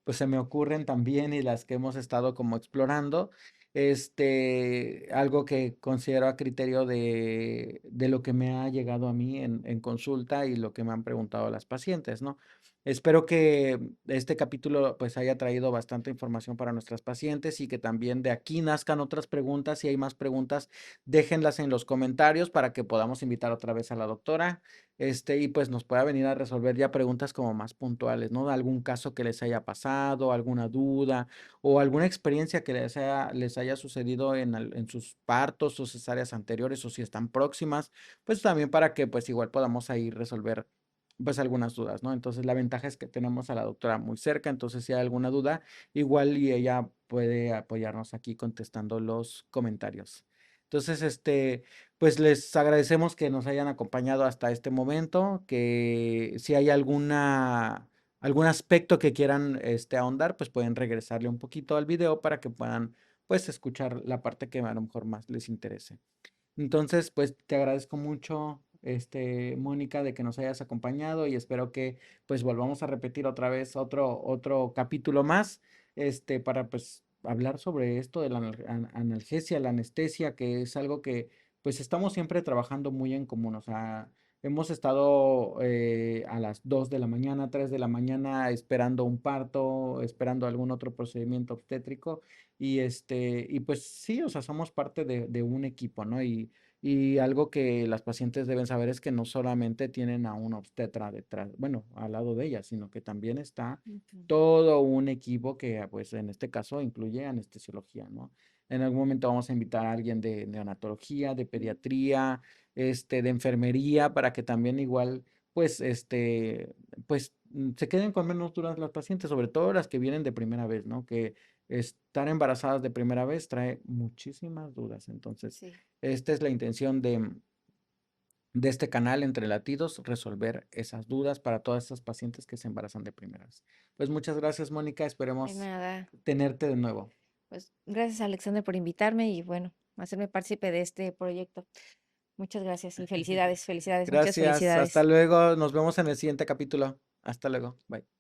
pues se me ocurren también y las que hemos estado como explorando. Algo que considero a criterio de lo que me ha llegado a mí en consulta y lo que me han preguntado las pacientes, ¿no? Espero que este capítulo pues haya traído bastante información para nuestras pacientes y que también de aquí nazcan otras preguntas. Si hay más preguntas, déjenlas en los comentarios para que podamos invitar otra vez a la doctora, y pues nos pueda venir a resolver ya preguntas como más puntuales, ¿no? De algún caso que les haya pasado, alguna duda o alguna experiencia que les haya sucedido en sus partos o cesáreas anteriores o si están próximas, pues también para que pues igual podamos ahí resolver pues algunas dudas, ¿no? Entonces la ventaja es que tenemos a la doctora muy cerca, entonces si hay alguna duda, igual y ella puede apoyarnos aquí contestando los comentarios. Entonces, pues les agradecemos que nos hayan acompañado hasta este momento, que si hay algún aspecto que quieran, ahondar, pues pueden regresarle un poquito al video para que puedan, pues, escuchar la parte que a lo mejor más les interese. Entonces, pues te agradezco mucho, Mónica, de que nos hayas acompañado y espero que pues volvamos a repetir otra vez otro capítulo más, para pues hablar sobre esto de la analgesia, la anestesia, que es algo que pues estamos siempre trabajando muy en común, o sea, hemos estado a las 2 de la mañana, 3 de la mañana esperando un parto, esperando algún otro procedimiento obstétrico y pues sí, o sea, somos parte de un equipo, ¿no? Y algo que las pacientes deben saber es que no solamente tienen a un obstetra detrás, bueno, al lado de ellas, sino que también está Ujú. todo un equipo que, pues, en este caso incluye anestesiología, ¿no? En algún momento vamos a invitar a alguien de neonatología, de pediatría, de enfermería, para que también igual, pues, se queden con menos dudas las pacientes, sobre todo las que vienen de primera vez, ¿no? Que estar embarazadas de primera vez trae muchísimas dudas. Entonces, Sí. esta es la intención de este canal Entre Latidos, resolver esas dudas para todas estas pacientes que se embarazan de primera vez. Pues muchas gracias, Mónica. De Esperemos nada. tenerte de nuevo. Pues gracias, Alexander, por invitarme y bueno, hacerme partícipe de este proyecto. Muchas gracias y felicidades, felicidades, muchas Gracias. Hasta felicidades. luego. Nos vemos en el siguiente capítulo. Hasta luego. Bye.